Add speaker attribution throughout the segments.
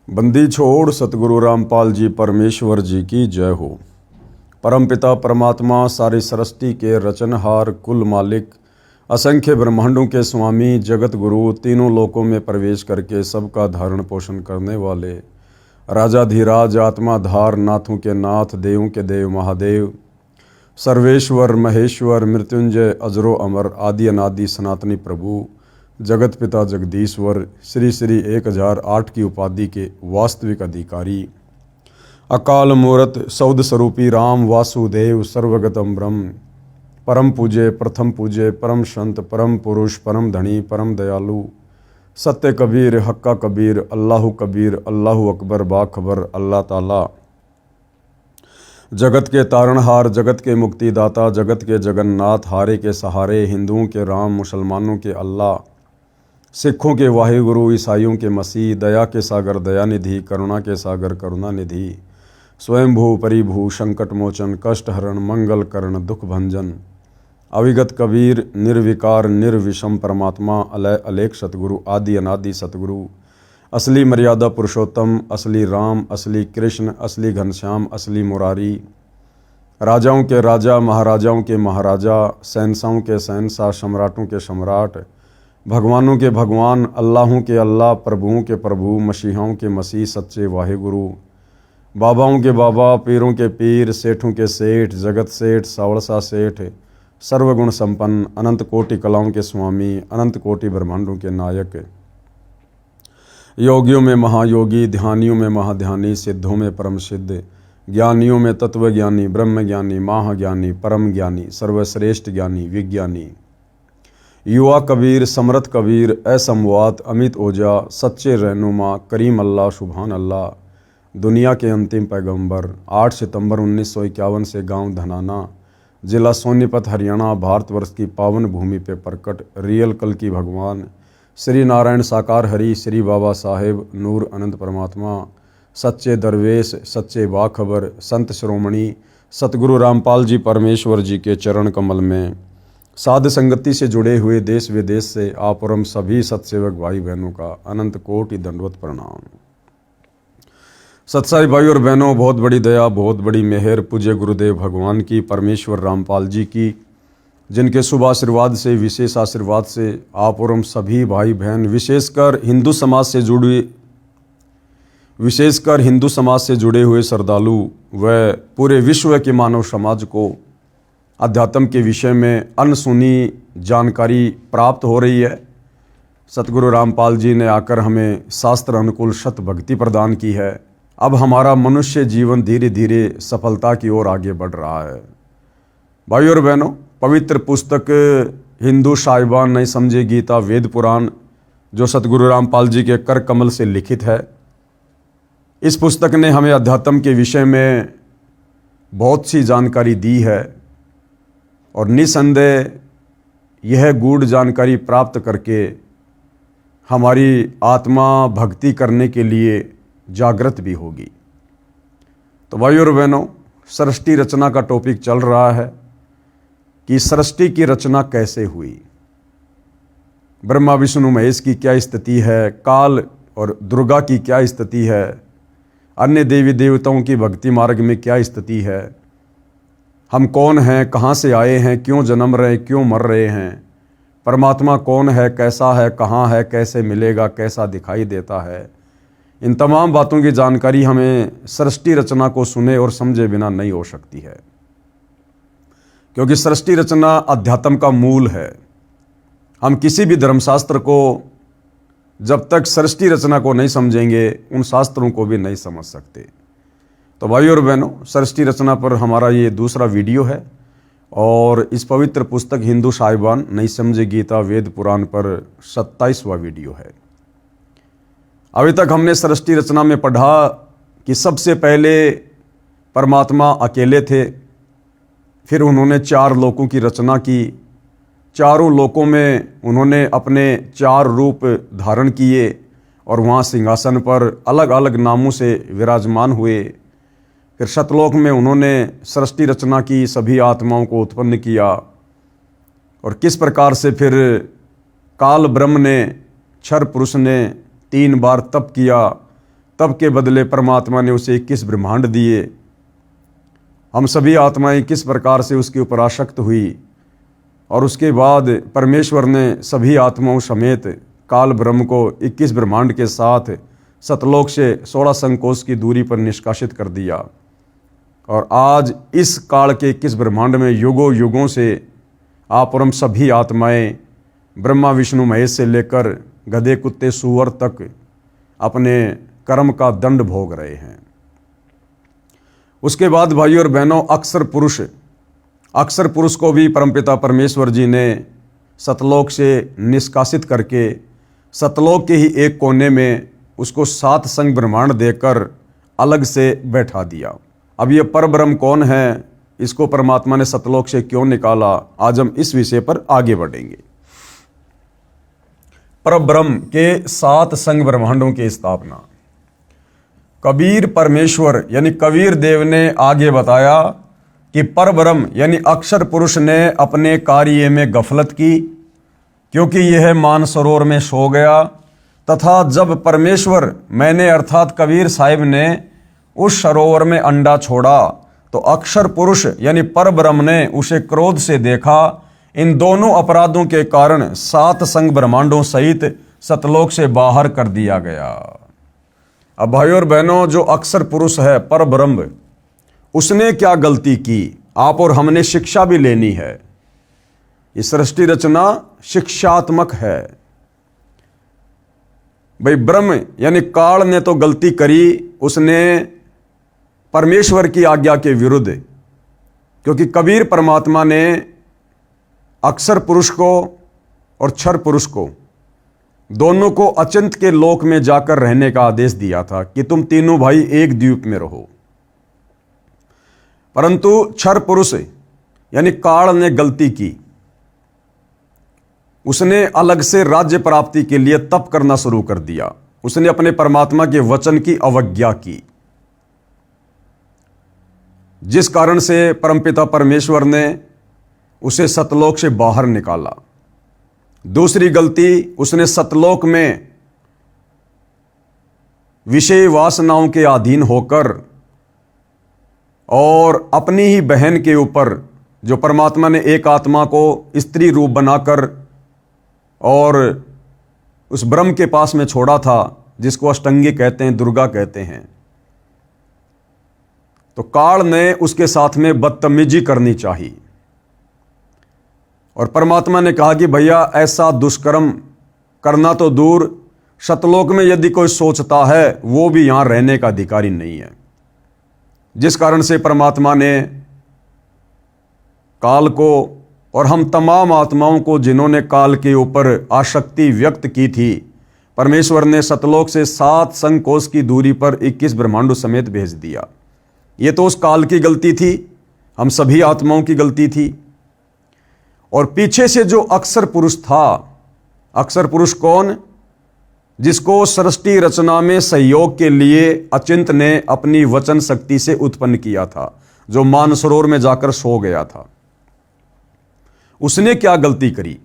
Speaker 1: बंदी छोड़ सतगुरु रामपाल जी परमेश्वर जी की जय हो। परमपिता परमात्मा सारी सृष्टि के रचनहार, कुल मालिक, असंख्य ब्रह्मांडों के स्वामी, जगत गुरु, तीनों लोकों में प्रवेश करके सबका धारण पोषण करने वाले राजाधिराज, आत्माधार, नाथों के नाथ, देवों के देव महादेव, सर्वेश्वर महेश्वर, मृत्युंजय, अजरो अमर, आदि अनादि सनातनी प्रभु, जगत पिता जगदीश्वर, श्री श्री 1008 की उपाधि के वास्तविक अधिकारी, अकाल मूर्त सौद स्वरूपी राम वासुदेव, सर्वगतम ब्रह्म, परम पूज्य, प्रथम पूज्य, परम संत, परम पुरुष, परम धनी, परम दयालु, सत्य कबीर, हक्का कबीर, अल्लाहु कबीर, अल्लाहु अकबर, बाखबर, अल्लाह ताला, जगत के तारणहार, जगत के मुक्तिदाता, जगत के जगन्नाथ, हारे के सहारे, हिंदुओं के राम, मुसलमानों के अल्लाह, सिखों के वाहिगुरु, ईसाइयों के मसीह, दया के सागर दयानिधि, करुणा के सागर करुणानिधि, स्वयंभू परिभू, संकट मोचन, कष्ट हरण, मंगल करण, दुख भंजन, अविगत कबीर, निर्विकार निर्विषम परमात्मा, अलय अलेख सतगुरु, आदि अनादि सतगुरु, असली मर्यादा पुरुषोत्तम, असली राम, असली कृष्ण, असली घनश्याम, असली मुरारी, राजाओं के राजा, महाराजाओं के महाराजा, शहंशाहों के शहंशाह, सम्राटों के सम्राट, भगवानों के भगवान, अल्लाहों के अल्लाह, प्रभुओं के प्रभु, मसीहाओं के मसीह, सच्चे वाहिगुरु, बाबाओं के बाबा, पीरों के पीर, सेठों के सेठ, जगत सेठ, सावड़सा सेठ, सर्वगुण संपन्न, अनंत कोटि कलाओं के स्वामी, अनंत कोटि ब्रह्मांडों के नायक, योगियों में महायोगी, ध्यानियों में महाध्यानी, सिद्धों में परम सिद्ध, ज्ञानियों में तत्वज्ञानी, ब्रह्म ज्ञानी, महाज्ञानी, परम ज्ञानी, सर्वश्रेष्ठ ज्ञानी, विज्ञानी, युवा कबीर, समर्थ कबीर, असमवात, अमित ओजा, सच्चे रहनुमा, करीम अल्लाह, सुभान अल्लाह, दुनिया के अंतिम पैगंबर, 8 सितंबर 1951 से गांव धनाना, जिला सोनीपत, हरियाणा, भारतवर्ष की पावन भूमि पे प्रकट रियल कल की भगवान श्री नारायण साकार हरि, श्री बाबा साहेब नूर अनंत परमात्मा, सच्चे दरवेश, सच्चे बाखबर, संत श्रोमणी सतगुरु रामपाल जी परमेश्वर जी के चरण कमल में साध संगति से जुड़े हुए देश विदेश से आप और हम सभी सत्सेवक भाई बहनों का अनंत कोटि दंडवत प्रणाम। सत्साई भाई और बहनों, बहुत बड़ी दया, बहुत बड़ी मेहर पूज्य गुरुदेव भगवान की, परमेश्वर रामपाल जी की, जिनके शुभ आशीर्वाद से, विशेष आशीर्वाद से आप और हम सभी भाई बहन, विशेषकर हिंदू समाज से जुड़े हुए श्रद्धालु व पूरे विश्व के मानव समाज को अध्यात्म के विषय में अनसुनी जानकारी प्राप्त हो रही है। सतगुरु रामपाल जी ने आकर हमें शास्त्र अनुकूल शत भक्ति प्रदान की है। अब हमारा मनुष्य जीवन धीरे धीरे सफलता की ओर आगे बढ़ रहा है। भाई और बहनों, पवित्र पुस्तक हिंदू साहिबान नहीं समझे गीता वेद पुराण, जो सतगुरु रामपाल जी के कर कमल से लिखित है, इस पुस्तक ने हमें अध्यात्म के विषय में बहुत सी जानकारी दी है और निसंदेह यह गूढ़ जानकारी प्राप्त करके हमारी आत्मा भक्ति करने के लिए जागृत भी होगी। तो भाई और बहनों, सृष्टि रचना का टॉपिक चल रहा है कि सृष्टि की रचना कैसे हुई, ब्रह्मा विष्णु महेश की क्या स्थिति है, काल और दुर्गा की क्या स्थिति है, अन्य देवी देवताओं की भक्ति मार्ग में क्या स्थिति है, हम कौन हैं, कहाँ से आए हैं, क्यों जन्म रहे, क्यों मर रहे हैं, परमात्मा कौन है, कैसा है, कहाँ है, कैसे मिलेगा, कैसा दिखाई देता है, इन तमाम बातों की जानकारी हमें सृष्टि रचना को सुने और समझे बिना नहीं हो सकती है, क्योंकि सृष्टि रचना अध्यात्म का मूल है। हम किसी भी धर्मशास्त्र को जब तक सृष्टि रचना को नहीं समझेंगे, उन शास्त्रों को भी नहीं समझ सकते। तो भाई और बहनों, सृष्टि रचना पर हमारा ये दूसरा वीडियो है और इस पवित्र पुस्तक हिंदू साहिबान नहीं समझे गीता वेद पुराण पर 27वां वीडियो है। अभी तक हमने सृष्टि रचना में पढ़ा कि सबसे पहले परमात्मा अकेले थे, फिर उन्होंने 4 लोकों की रचना की, चारों लोकों में उन्होंने अपने 4 रूप धारण किए और वहाँ सिंहासन पर अलग अलग नामों से विराजमान हुए। फिर सतलोक में उन्होंने सृष्टि रचना की, सभी आत्माओं को उत्पन्न किया और किस प्रकार से फिर काल ब्रह्म ने, क्षर पुरुष ने 3 बार तप किया, तब के बदले परमात्मा ने उसे 21 ब्रह्मांड दिए। हम सभी आत्माएं किस प्रकार से उसके ऊपर आसक्त हुई और उसके बाद परमेश्वर ने सभी आत्माओं समेत काल ब्रह्म को 21 ब्रह्मांड के साथ सतलोक से 16 संकोश की दूरी पर निष्कासित कर दिया। और आज इस काल के 21 ब्रह्मांड में युगों युगों से आप और हम सभी आत्माएं ब्रह्मा विष्णु महेश से लेकर गधे कुत्ते सूअर तक अपने कर्म का दंड भोग रहे हैं। उसके बाद भाइयों और बहनों, अक्सर पुरुष को भी परमपिता परमेश्वर जी ने सतलोक से निष्कासित करके सतलोक के ही एक कोने में उसको 7 संग ब्रह्मांड देकर अलग से बैठा दिया। अब ये परब्रह्म कौन है, इसको परमात्मा ने सतलोक से क्यों निकाला, आज हम इस विषय पर आगे बढ़ेंगे। परब्रह्म के 7 संग ब्रह्मांडों की स्थापना कबीर परमेश्वर यानी कबीर देव ने आगे बताया कि परब्रह्म यानी अक्षर पुरुष ने अपने कार्य में गफलत की, क्योंकि यह मानसरोवर में सो गया, तथा जब परमेश्वर मैंने अर्थात कबीर साहिब ने उस सरोवर में अंडा छोड़ा तो अक्षर पुरुष यानी परब्रह्म ने उसे क्रोध से देखा। इन दोनों अपराधों के कारण 7 संग ब्रह्मांडों सहित सतलोक से बाहर कर दिया गया। अब भाइयों और बहनों, जो अक्षर पुरुष है परब्रह्म, उसने क्या गलती की, आप और हमने शिक्षा भी लेनी है। ये सृष्टि रचना शिक्षात्मक है। भाई ब्रह्म यानी काल ने तो गलती करी, उसने परमेश्वर की आज्ञा के विरुद्ध, क्योंकि कबीर परमात्मा ने अक्षर पुरुष को और क्षर पुरुष को दोनों को अचिंत के लोक में जाकर रहने का आदेश दिया था कि तुम तीनों भाई एक द्वीप में रहो। परंतु क्षर पुरुष यानी काल ने गलती की, उसने अलग से राज्य प्राप्ति के लिए तप करना शुरू कर दिया। उसने अपने परमात्मा के वचन की अवज्ञा की, जिस कारण से परमपिता परमेश्वर ने उसे सतलोक से बाहर निकाला। दूसरी गलती, उसने सतलोक में विषय वासनाओं के अधीन होकर और अपनी ही बहन के ऊपर, जो परमात्मा ने एक आत्मा को स्त्री रूप बनाकर और उस ब्रह्म के पास में छोड़ा था, जिसको अष्टंगी कहते हैं, दुर्गा कहते हैं, तो काल ने उसके साथ में बदतमीजी करनी चाहिए। और परमात्मा ने कहा कि भैया ऐसा दुष्कर्म करना तो दूर, सतलोक में यदि कोई सोचता है वो भी यहां रहने का अधिकारी नहीं है। जिस कारण से परमात्मा ने काल को और हम तमाम आत्माओं को, जिन्होंने काल के ऊपर आसक्ति व्यक्त की थी, परमेश्वर ने सतलोक से 7 संकोश की दूरी पर 21 ब्रह्मांडों समेत भेज दिया। ये तो उस काल की गलती थी, हम सभी आत्माओं की गलती थी। और पीछे से जो अक्षर पुरुष था, अक्षर पुरुष कौन, जिसको सृष्टि रचना में सहयोग के लिए अचिंत ने अपनी वचन शक्ति से उत्पन्न किया था, जो मानसरोवर में जाकर सो गया था, उसने क्या गलती करी?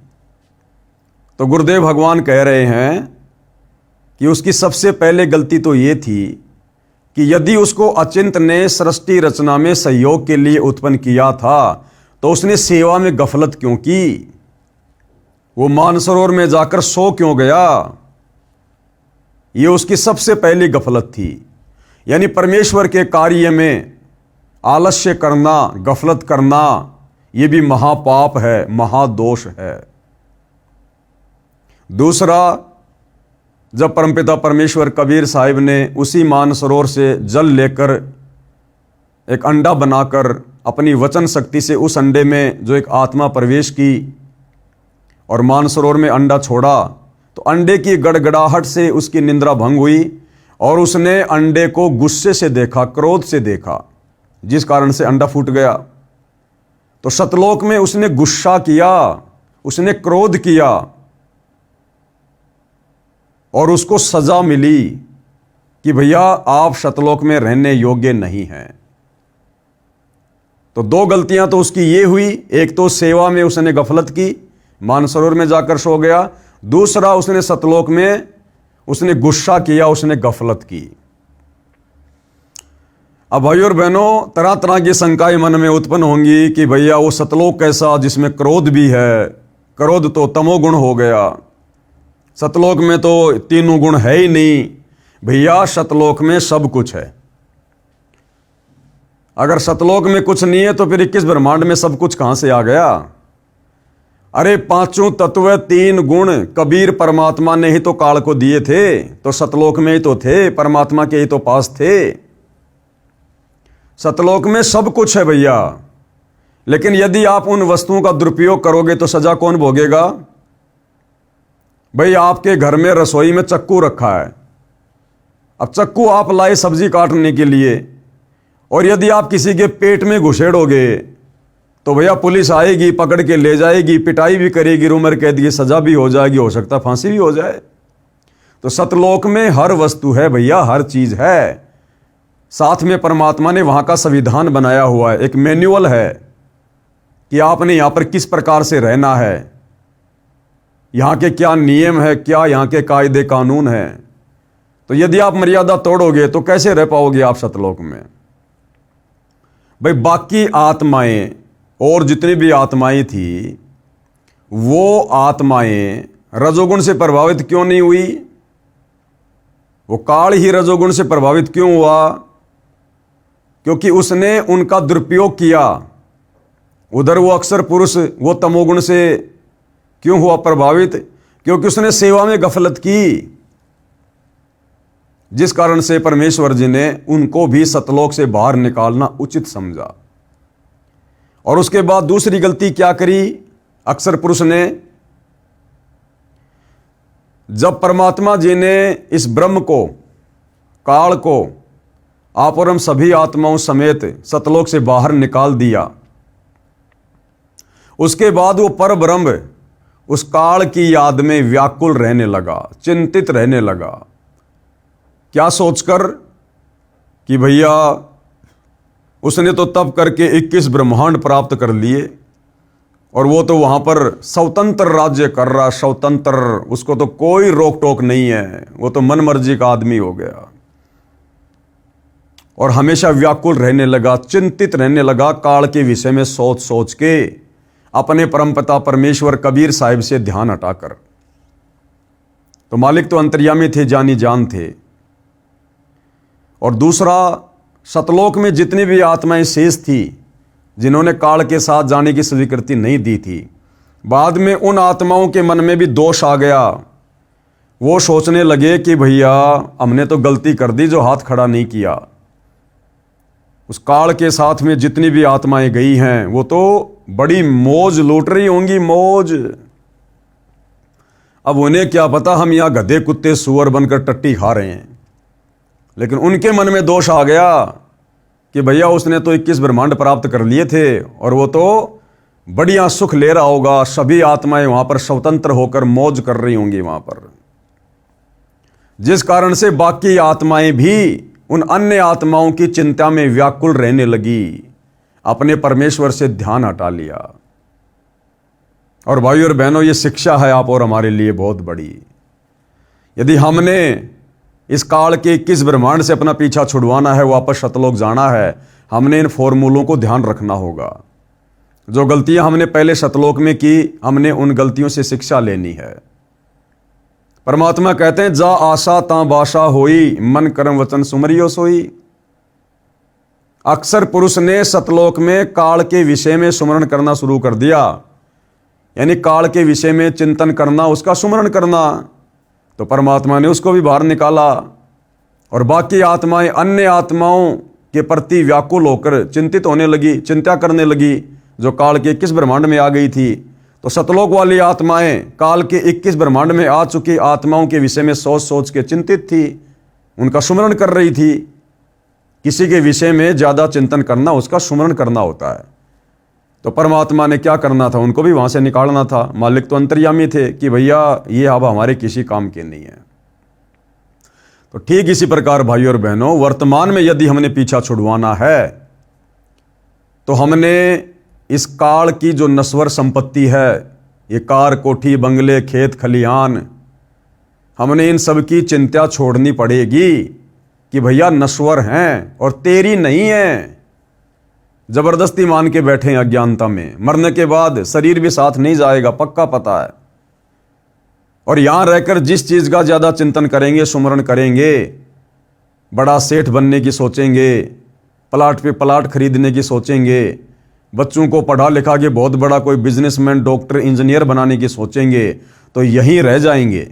Speaker 1: तो गुरुदेव भगवान कह रहे हैं कि उसकी सबसे पहले गलती तो ये थी कि यदि उसको अचिंत ने सृष्टि रचना में सहयोग के लिए उत्पन्न किया था, तो उसने सेवा में गफलत क्यों की? वो मानसरोवर में जाकर सो क्यों गया? ये उसकी सबसे पहली गफलत थी। यानी परमेश्वर के कार्य में आलस्य करना, गफलत करना, ये भी महापाप है, महादोष है। दूसरा, जब परमपिता परमेश्वर कबीर साहिब ने उसी मानसरोवर से जल लेकर एक अंडा बनाकर अपनी वचन शक्ति से उस अंडे में जो एक आत्मा प्रवेश की और मानसरोवर में अंडा छोड़ा, तो अंडे की गड़गड़ाहट से उसकी निंद्रा भंग हुई और उसने अंडे को गुस्से से देखा, क्रोध से देखा, जिस कारण से अंडा फूट गया। तो सतलोक में उसने गुस्सा किया, उसने क्रोध किया और उसको सजा मिली कि भैया आप सतलोक में रहने योग्य नहीं हैं। तो 2 गलतियां तो उसकी ये हुई, एक तो सेवा में उसने गफलत की, मानसरोवर में जाकर सो गया। दूसरा, उसने सतलोक में उसने गुस्सा किया, उसने गफलत की। अब भाई और बहनों, तरह तरह की शंकाएं मन में उत्पन्न होंगी कि भैया वो सतलोक कैसा जिसमें क्रोध भी है, क्रोध तो तमोगुण हो गया, सतलोक में तो तीनों गुण है ही नहीं। भैया सतलोक में सब कुछ है। अगर सतलोक में कुछ नहीं है तो फिर 21 ब्रह्मांड में सब कुछ कहां से आ गया? अरे पांचों तत्व, तीन गुण कबीर परमात्मा ने ही तो काल को दिए थे, तो सतलोक में ही तो थे, परमात्मा के ही तो पास थे। सतलोक में सब कुछ है भैया। लेकिन यदि आप उन वस्तुओं का दुरुपयोग करोगे तो सजा कौन भोगेगा? भाई आपके घर में रसोई में चक्कू रखा है, अब चक्कू आप लाए सब्जी काटने के लिए, और यदि आप किसी के पेट में घुसेड़ोगे तो भैया पुलिस आएगी, पकड़ के ले जाएगी, पिटाई भी करेगी, उम्र कैद की सजा भी हो जाएगी, हो सकता फांसी भी हो जाए। तो सतलोक में हर वस्तु है भैया, हर चीज है। साथ में परमात्मा ने वहां का संविधान बनाया हुआ है, एक मैन्युअल है कि आपने यहां पर किस प्रकार से रहना है, यहां के क्या नियम है, क्या यहां के कायदे कानून है। तो यदि आप मर्यादा तोड़ोगे तो कैसे रह पाओगे आप सतलोक में? भाई बाकी आत्माएं और जितनी भी आत्माएं थी, वो आत्माएं रजोगुण से प्रभावित क्यों नहीं हुई? वो काल ही रजोगुण से प्रभावित क्यों हुआ? क्योंकि उसने उनका दुरुपयोग किया। उधर वो अक्सर पुरुष वो तमोगुण से क्यों हुआ प्रभावित? क्योंकि उसने सेवा में गफलत की, जिस कारण से परमेश्वर जी ने उनको भी सतलोक से बाहर निकालना उचित समझा। और उसके बाद दूसरी गलती क्या करी अक्सर पुरुष ने? जब परमात्मा जी ने इस ब्रह्म को, काल को, आप और हम सभी आत्माओं समेत सतलोक से बाहर निकाल दिया, उसके बाद वो पर ब्रह्म उस काल की याद में व्याकुल रहने लगा, चिंतित रहने लगा। क्या सोचकर कि भैया उसने तो तप करके 21 ब्रह्मांड प्राप्त कर लिए और वो तो वहां पर स्वतंत्र राज्य कर रहा, स्वतंत्र, उसको तो कोई रोक टोक नहीं है, वो तो मन मर्जी का आदमी हो गया। और हमेशा व्याकुल रहने लगा, चिंतित रहने लगा, काल के विषय में सोच सोच के, अपने परमपिता परमेश्वर कबीर साहिब से ध्यान हटाकर। तो मालिक तो अंतर्यामी थे, जानी जान थे। और दूसरा, सतलोक में जितनी भी आत्माएं शेष थी जिन्होंने काल के साथ जाने की स्वीकृति नहीं दी थी, बाद में उन आत्माओं के मन में भी दोष आ गया। वो सोचने लगे कि भैया हमने तो गलती कर दी जो हाथ खड़ा नहीं किया। उस काल के साथ में जितनी भी आत्माएं गई हैं वो तो बड़ी मौज लूट रही होंगी, मौज। अब उन्हें क्या पता हम यहां गधे कुत्ते सुअर बनकर टट्टी खा रहे हैं। लेकिन उनके मन में दोष आ गया कि भैया उसने तो 21 ब्रह्मांड प्राप्त कर लिए थे और वो तो बढ़िया सुख ले रहा होगा, सभी आत्माएं वहां पर स्वतंत्र होकर मौज कर रही होंगी वहां पर। जिस कारण से बाकी आत्माएं भी उन अन्य आत्माओं की चिंता में व्याकुल रहने लगी, अपने परमेश्वर से ध्यान हटा लिया। और भाई और बहनों, ये शिक्षा है आप और हमारे लिए बहुत बड़ी। यदि हमने इस काल के 21 ब्रह्मांड से अपना पीछा छुड़वाना है, वापस सतलोक जाना है, हमने इन फॉर्मूलों को ध्यान रखना होगा। जो गलतियां हमने पहले सतलोक में की, हमने उन गलतियों से शिक्षा लेनी है। परमात्मा कहते हैं, जा आशा ता बाशा होई, मन कर्म वचन सुमरियो सोई। अक्सर पुरुष ने सतलोक में काल के विषय में सुमरण करना शुरू कर दिया, यानी काल के विषय में चिंतन करना, उसका सुमरण करना। तो परमात्मा ने उसको भी बाहर निकाला और बाकी आत्माएं अन्य आत्माओं के प्रति व्याकुल होकर चिंतित होने लगी, चिंता करने लगी, जो काल के 21 ब्रह्मांड में आ गई थी। तो सतलोक वाली आत्माएं काल के 21 ब्रह्मांड में आ चुकी आत्माओं के विषय में सोच सोच के चिंतित थी, उनका सुमरण कर रही थी। किसी के विषय में ज्यादा चिंतन करना, उसका सुमरण करना होता है। तो परमात्मा ने क्या करना था, उनको भी वहां से निकालना था। मालिक तो अंतर्यामी थे कि भैया ये अब हमारे किसी काम के नहीं है। तो ठीक इसी प्रकार भाई और बहनों, वर्तमान में यदि हमने पीछा छुड़वाना है तो हमने इस काल की जो नश्वर संपत्ति है, ये कार कोठी बंगले खेत खलिहान, हमने इन सब की चिंता छोड़नी पड़ेगी कि भैया नश्वर हैं और तेरी नहीं है, जबरदस्ती मान के बैठे हैं अज्ञानता में। मरने के बाद शरीर भी साथ नहीं जाएगा, पक्का पता है। और यहां रहकर जिस चीज का ज्यादा चिंतन करेंगे, सुमरण करेंगे, बड़ा सेठ बनने की सोचेंगे, प्लाट पे प्लाट खरीदने की सोचेंगे, बच्चों को पढ़ा लिखा के बहुत बड़ा कोई बिजनेसमैन, डॉक्टर, इंजीनियर बनाने की सोचेंगे, तो यहीं रह जाएंगे।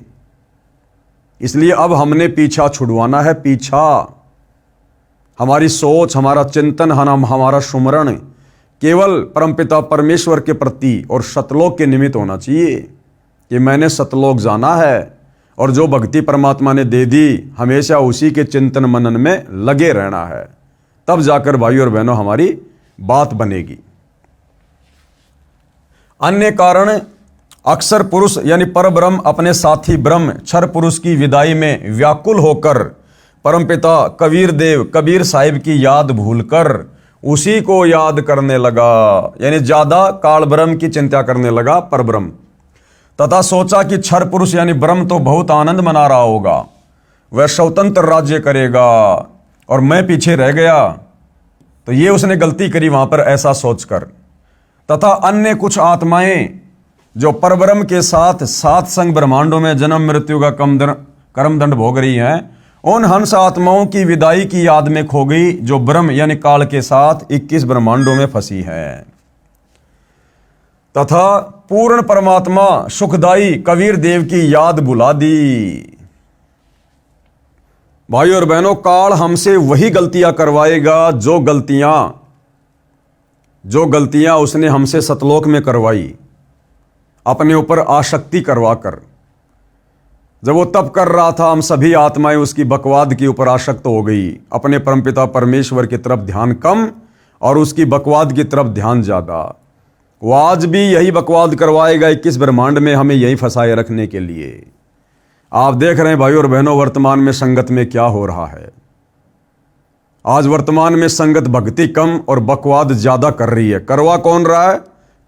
Speaker 1: इसलिए अब हमने पीछा छुड़वाना है। पीछा, हमारी सोच, हमारा चिंतन, हमारा सुमरण केवल परमपिता परमेश्वर के प्रति और सतलोक के निमित्त होना चाहिए कि मैंने सतलोक जाना है और जो भक्ति परमात्मा ने दे दी हमेशा उसी के चिंतन मनन में लगे रहना है। तब जाकर भाई और बहनों हमारी बात बनेगी। अन्य कारण, अक्सर पुरुष यानी परब्रह्म अपने साथी ब्रह्म क्षर पुरुष की विदाई में व्याकुल होकर परमपिता कबीर साहिब की याद भूलकर उसी को याद करने लगा, यानी ज्यादा काल ब्रह्म की चिंता करने लगा परब्रह्म। तथा सोचा कि क्षर पुरुष यानी ब्रह्म तो बहुत आनंद मना रहा होगा, वह स्वतंत्र राज्य करेगा और मैं पीछे रह गया। तो ये उसने गलती करी वहां पर ऐसा सोचकर। तथा अन्य कुछ आत्माएं जो परब्रह्म के साथ सात संग ब्रह्मांडों में जन्म मृत्यु का कर्म दंड भोग रही हैं, उन हंस आत्माओं की विदाई की याद में खो गई जो ब्रह्म यानी काल के साथ 21 ब्रह्मांडों में फंसी है। तथा पूर्ण परमात्मा सुखदाई कबीर देव की याद बुला दी। भाई और बहनों, काल हमसे वही गलतियां करवाएगा जो गलतियां उसने हमसे सतलोक में करवाई, अपने ऊपर आसक्ति करवाकर। जब वो तप कर रहा था, हम सभी आत्माएं उसकी बकवाद के ऊपर आसक्त हो गई, अपने परमपिता परमेश्वर की तरफ ध्यान कम और उसकी बकवाद की तरफ ध्यान ज्यादा। वो आज भी यही बकवाद करवाएगा 21 ब्रह्मांड में, हमें यही फंसाए रखने के लिए। आप देख रहे हैं भाई और बहनों, वर्तमान में संगत में क्या हो रहा है। आज वर्तमान में संगत भक्ति कम और बकवाद ज्यादा कर रही है। करवा कौन रहा है?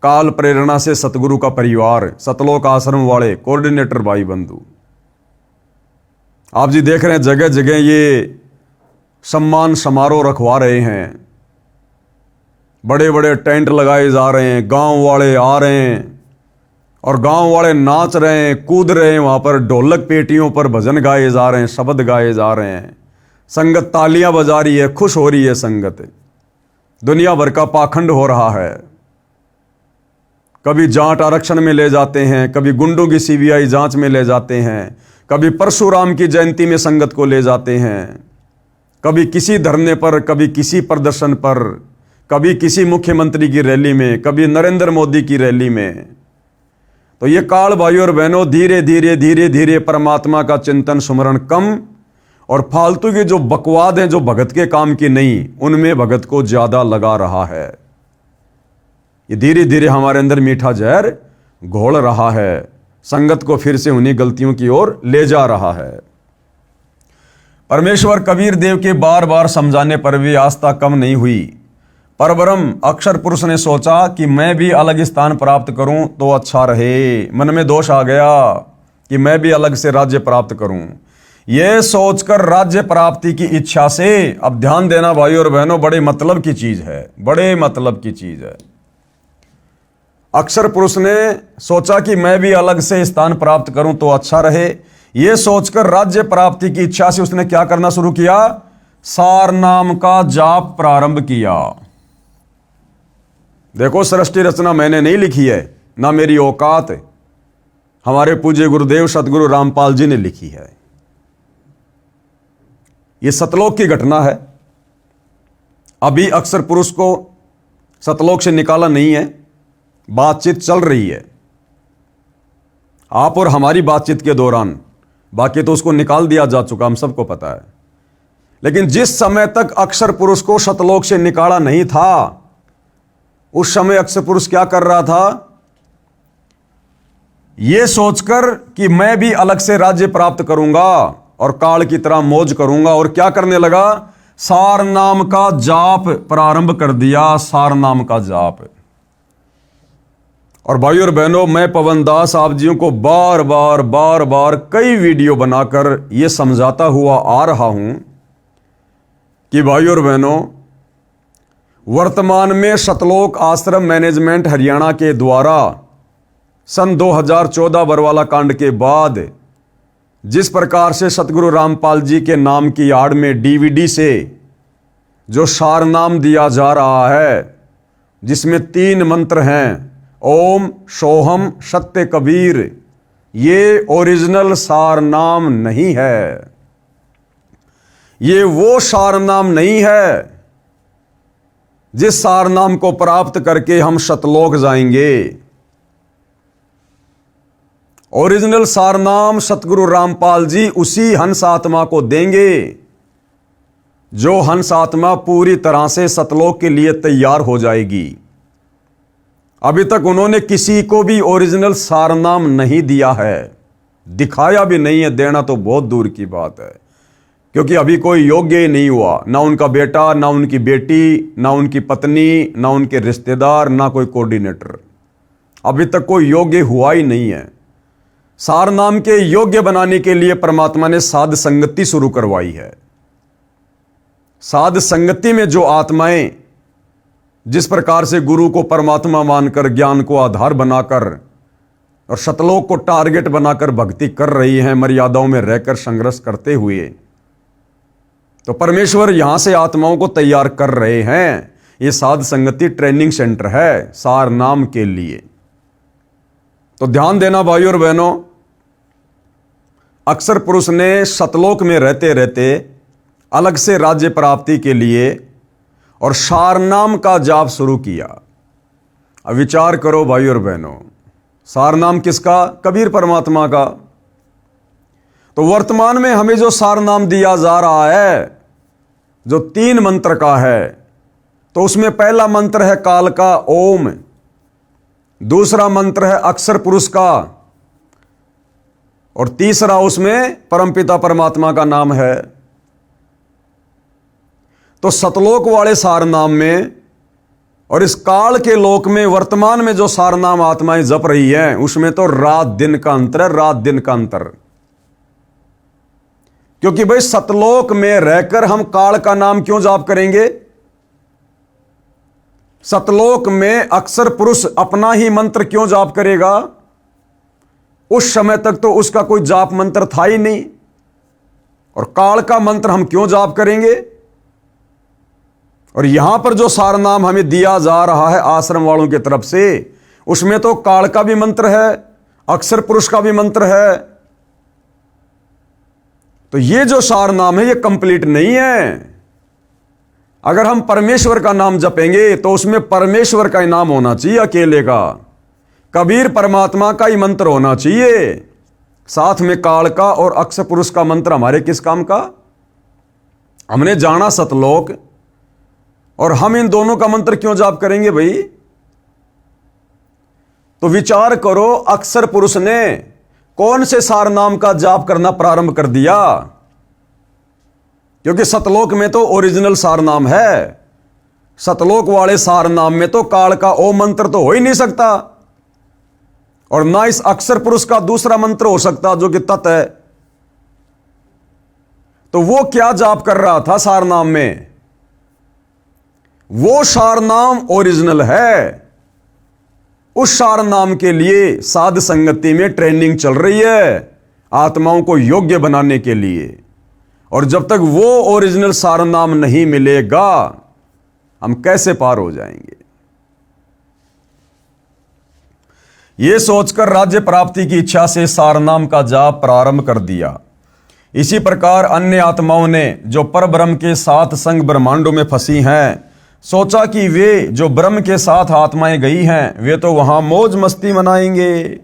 Speaker 1: काल प्रेरणा से सतगुरु का परिवार, सतलोक आश्रम वाले कोऑर्डिनेटर भाई बंधु। आप जी देख रहे हैं जगह जगह ये सम्मान समारोह रखवा रहे हैं, बड़े बड़े टेंट लगाए जा रहे हैं, गांव वाले आ रहे हैं और गांव वाले नाच रहे हैं, कूद रहे हैं, वहां पर ढोलक पेटियों पर भजन गाए जा रहे हैं, शब्द गाए जा रहे हैं, संगत तालियां बजा रही है, खुश हो रही है संगत। दुनिया भर का पाखंड हो रहा है। कभी जाट आरक्षण में ले जाते हैं, कभी गुंडों की सीबीआई जांच में ले जाते हैं, कभी परशुराम की जयंती में संगत को ले जाते हैं, कभी किसी धरने पर, कभी किसी प्रदर्शन पर, कभी किसी मुख्यमंत्री की रैली में, कभी नरेंद्र मोदी की रैली में। तो ये काल भाइयों और बहनों धीरे धीरे परमात्मा का चिंतन सुमरण कम और फालतू की जो बकवाद हैं, जो भगत के काम की नहीं, उनमें भगत को ज्यादा लगा रहा है। ये धीरे धीरे हमारे अंदर मीठा जहर घोल रहा है, संगत को फिर से उन्हीं गलतियों की ओर ले जा रहा है। परमेश्वर कबीर देव के बार बार समझाने पर भी आस्था कम नहीं हुई। परब्रह्म अक्षर पुरुष ने सोचा कि मैं भी अलग स्थान प्राप्त करूं तो अच्छा रहे। मन में दोष आ गया कि मैं भी अलग से राज्य प्राप्त करूं। यह सोचकर राज्य प्राप्ति की इच्छा से, अब ध्यान देना भाई और बहनों, बड़े मतलब की चीज है, बड़े मतलब की चीज है। अक्षर पुरुष ने सोचा कि मैं भी अलग से स्थान प्राप्त करूं तो अच्छा रहे। यह सोचकर राज्य प्राप्ति की इच्छा से उसने क्या करना शुरू किया? सार नाम का जाप प्रारंभ किया। देखो, सृष्टि रचना मैंने नहीं लिखी है, ना मेरी औकात, हमारे पूज्य गुरुदेव सतगुरु रामपाल जी ने लिखी है। यह सतलोक की घटना है। अभी अक्षर पुरुष को सतलोक से निकाला नहीं है, बातचीत चल रही है आप और हमारी बातचीत के दौरान। बाकी तो उसको निकाल दिया जा चुका, हम सबको पता है। लेकिन जिस समय तक अक्षर पुरुष को सतलोक से निकाला नहीं था, उस समय अक्षर पुरुष क्या कर रहा था? यह सोचकर कि मैं भी अलग से राज्य प्राप्त करूंगा और काल की तरह मौज करूंगा, और क्या करने लगा? सार नाम का जाप प्रारंभ कर दिया, सार नाम का जाप। और भाइयों और बहनों, मैं पवन दास आप जियों को बार बार कई वीडियो बनाकर यह समझाता हुआ आ रहा हूं कि भाई और बहनों, वर्तमान में सतलोक आश्रम मैनेजमेंट हरियाणा के द्वारा सन 2014 बरवाला कांड के बाद जिस प्रकार से सतगुरु रामपाल जी के नाम की आड़ में डीवीडी से जो सारनाम दिया जा रहा है, जिसमें 3 मंत्र हैं, ओम सोहम सत्य कबीर, ये ओरिजिनल सारनाम नहीं है। ये वो सारनाम नहीं है जिस सारनाम को प्राप्त करके हम सतलोक जाएंगे। ओरिजिनल सारनाम सतगुरु रामपाल जी उसी हंस आत्मा को देंगे जो हंस आत्मा पूरी तरह से सतलोक के लिए तैयार हो जाएगी। अभी तक उन्होंने किसी को भी ओरिजिनल सारनाम नहीं दिया है, दिखाया भी नहीं है, देना तो बहुत दूर की बात है, क्योंकि अभी कोई योग्य ही नहीं हुआ, ना उनका बेटा, ना उनकी बेटी, ना उनकी पत्नी, ना उनके रिश्तेदार, ना कोई कोऑर्डिनेटर। अभी तक कोई योग्य हुआ ही नहीं है। सारनाम के योग्य बनाने के लिए परमात्मा ने साध संगति शुरू करवाई है। साध संगति में जो आत्माएं जिस प्रकार से गुरु को परमात्मा मानकर, ज्ञान को आधार बनाकर और सतलोक को टारगेट बनाकर भक्ति कर रही हैं, मर्यादाओं में रहकर संघर्ष करते हुए, तो परमेश्वर यहां से आत्माओं को तैयार कर रहे हैं। यह साध संगति ट्रेनिंग सेंटर है सारनाम के लिए। तो ध्यान देना भाइयों और बहनों, अक्सर पुरुष ने सतलोक में रहते रहते अलग से राज्य प्राप्ति के लिए और सारनाम का जाप शुरू किया। अब विचार करो भाइयों और बहनों, सारनाम किसका? कबीर परमात्मा का। तो वर्तमान में हमें जो सारनाम दिया जा रहा है, जो 3 मंत्र का है, तो उसमें पहला मंत्र है काल का ओम, दूसरा मंत्र है अक्षर पुरुष का, और तीसरा उसमें परमपिता परमात्मा का नाम है। तो सतलोक वाले सारनाम में और इस काल के लोक में वर्तमान में जो सारनाम आत्माएं जप रही हैं, उसमें तो रात दिन का अंतर है, रात दिन का अंतर। क्योंकि भाई सतलोक में रहकर हम काल का नाम क्यों जाप करेंगे? सतलोक में अक्षर पुरुष अपना ही मंत्र क्यों जाप करेगा? उस समय तक तो उसका कोई जाप मंत्र था ही नहीं, और काल का मंत्र हम क्यों जाप करेंगे? और यहां पर जो सारनाम हमें दिया जा रहा है आश्रम वालों की तरफ से, उसमें तो काल का भी मंत्र है, अक्षर पुरुष का भी मंत्र है। तो ये जो सारनाम है ये कंप्लीट नहीं है। अगर हम परमेश्वर का नाम जपेंगे तो उसमें परमेश्वर का ही नाम होना चाहिए, अकेले का। कबीर परमात्मा का ही मंत्र होना चाहिए, साथ में काल का और अक्षर पुरुष का मंत्र हमारे किस काम का? हमने जाना सतलोक, और हम इन दोनों का मंत्र क्यों जाप करेंगे भाई? तो विचार करो, अक्षर पुरुष ने कौन से सारनाम का जाप करना प्रारंभ कर दिया? क्योंकि सतलोक में तो ओरिजिनल सारनाम है। सतलोक वाले सारनाम में तो काल का ओम मंत्र तो हो ही नहीं सकता, और ना इस अक्षर पुरुष का दूसरा मंत्र हो सकता जो कि तत् है। तो वो क्या जाप कर रहा था सारनाम में? वो सारनाम ओरिजिनल है। उस सारनाम के लिए साध संगति में ट्रेनिंग चल रही है, आत्माओं को योग्य बनाने के लिए। और जब तक वो ओरिजिनल सारनाम नहीं मिलेगा, हम कैसे पार हो जाएंगे? ये सोचकर राज्य प्राप्ति की इच्छा से सारनाम का जाप प्रारंभ कर दिया। इसी प्रकार अन्य आत्माओं ने जो परब्रह्म के साथ संग ब्रह्मांडों में फंसी हैं, सोचा कि वे जो ब्रह्म के साथ आत्माएं गई हैं, वे तो वहां मौज मस्ती मनाएंगे,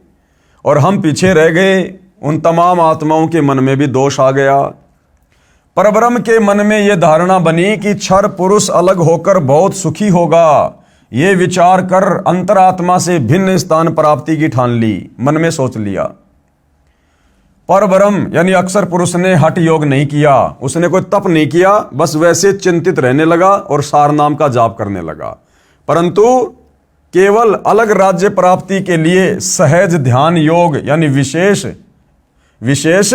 Speaker 1: और हम पीछे रह गए। उन तमाम आत्माओं के मन में भी दोष आ गया। परब्रह्म के मन में यह धारणा बनी कि क्षर पुरुष अलग होकर बहुत सुखी होगा। ये विचार कर अंतरात्मा से भिन्न स्थान प्राप्ति की ठान ली, मन में सोच लिया। परब्रह्म यानी अक्षर पुरुष ने हठ योग नहीं किया, उसने कोई तप नहीं किया, बस वैसे चिंतित रहने लगा और सारनाम का जाप करने लगा। परंतु केवल अलग राज्य प्राप्ति के लिए सहज ध्यान योग यानी विशेष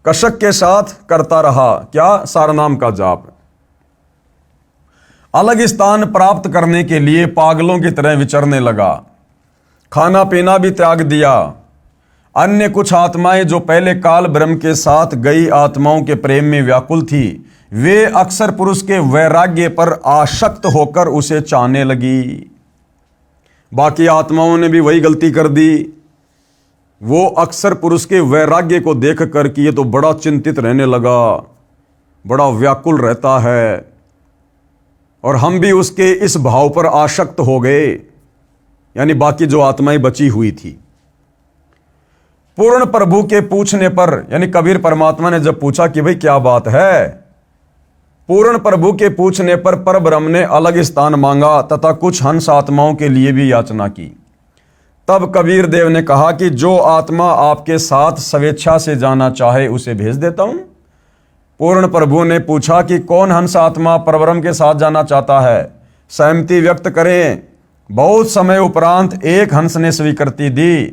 Speaker 1: कशक के साथ करता रहा। क्या? सारनाम का जाप। अलग स्थान प्राप्त करने के लिए पागलों की तरह विचरने लगा। खाना पीना भी त्याग दिया। अन्य कुछ आत्माएं जो पहले काल ब्रह्म के साथ गई आत्माओं के प्रेम में व्याकुल थी, वे अक्सर पुरुष के वैराग्य पर आसक्त होकर उसे चाहने लगी। बाकी आत्माओं ने भी वही गलती कर दी। वो अक्सर पुरुष के वैराग्य को देखकर कि ये तो बड़ा चिंतित रहने लगा, बड़ा व्याकुल रहता है, और हम भी उसके इस भाव पर आसक्त हो गए, यानी बाकी जो आत्माएं बची हुई थी। पूर्ण प्रभु के पूछने पर, यानी कबीर परमात्मा ने जब पूछा कि भाई क्या बात है, पूर्ण प्रभु के पूछने पर परब्रह्म ने अलग स्थान मांगा तथा कुछ हंस आत्माओं के लिए भी याचना की। तब कबीर देव ने कहा कि जो आत्मा आपके साथ स्वेच्छा से जाना चाहे उसे भेज देता हूं। पूर्ण प्रभु ने पूछा कि कौन हंस आत्मा परब्रह्म के साथ जाना चाहता है, सहमति व्यक्त करें। बहुत समय उपरांत एक हंस ने स्वीकृति दी।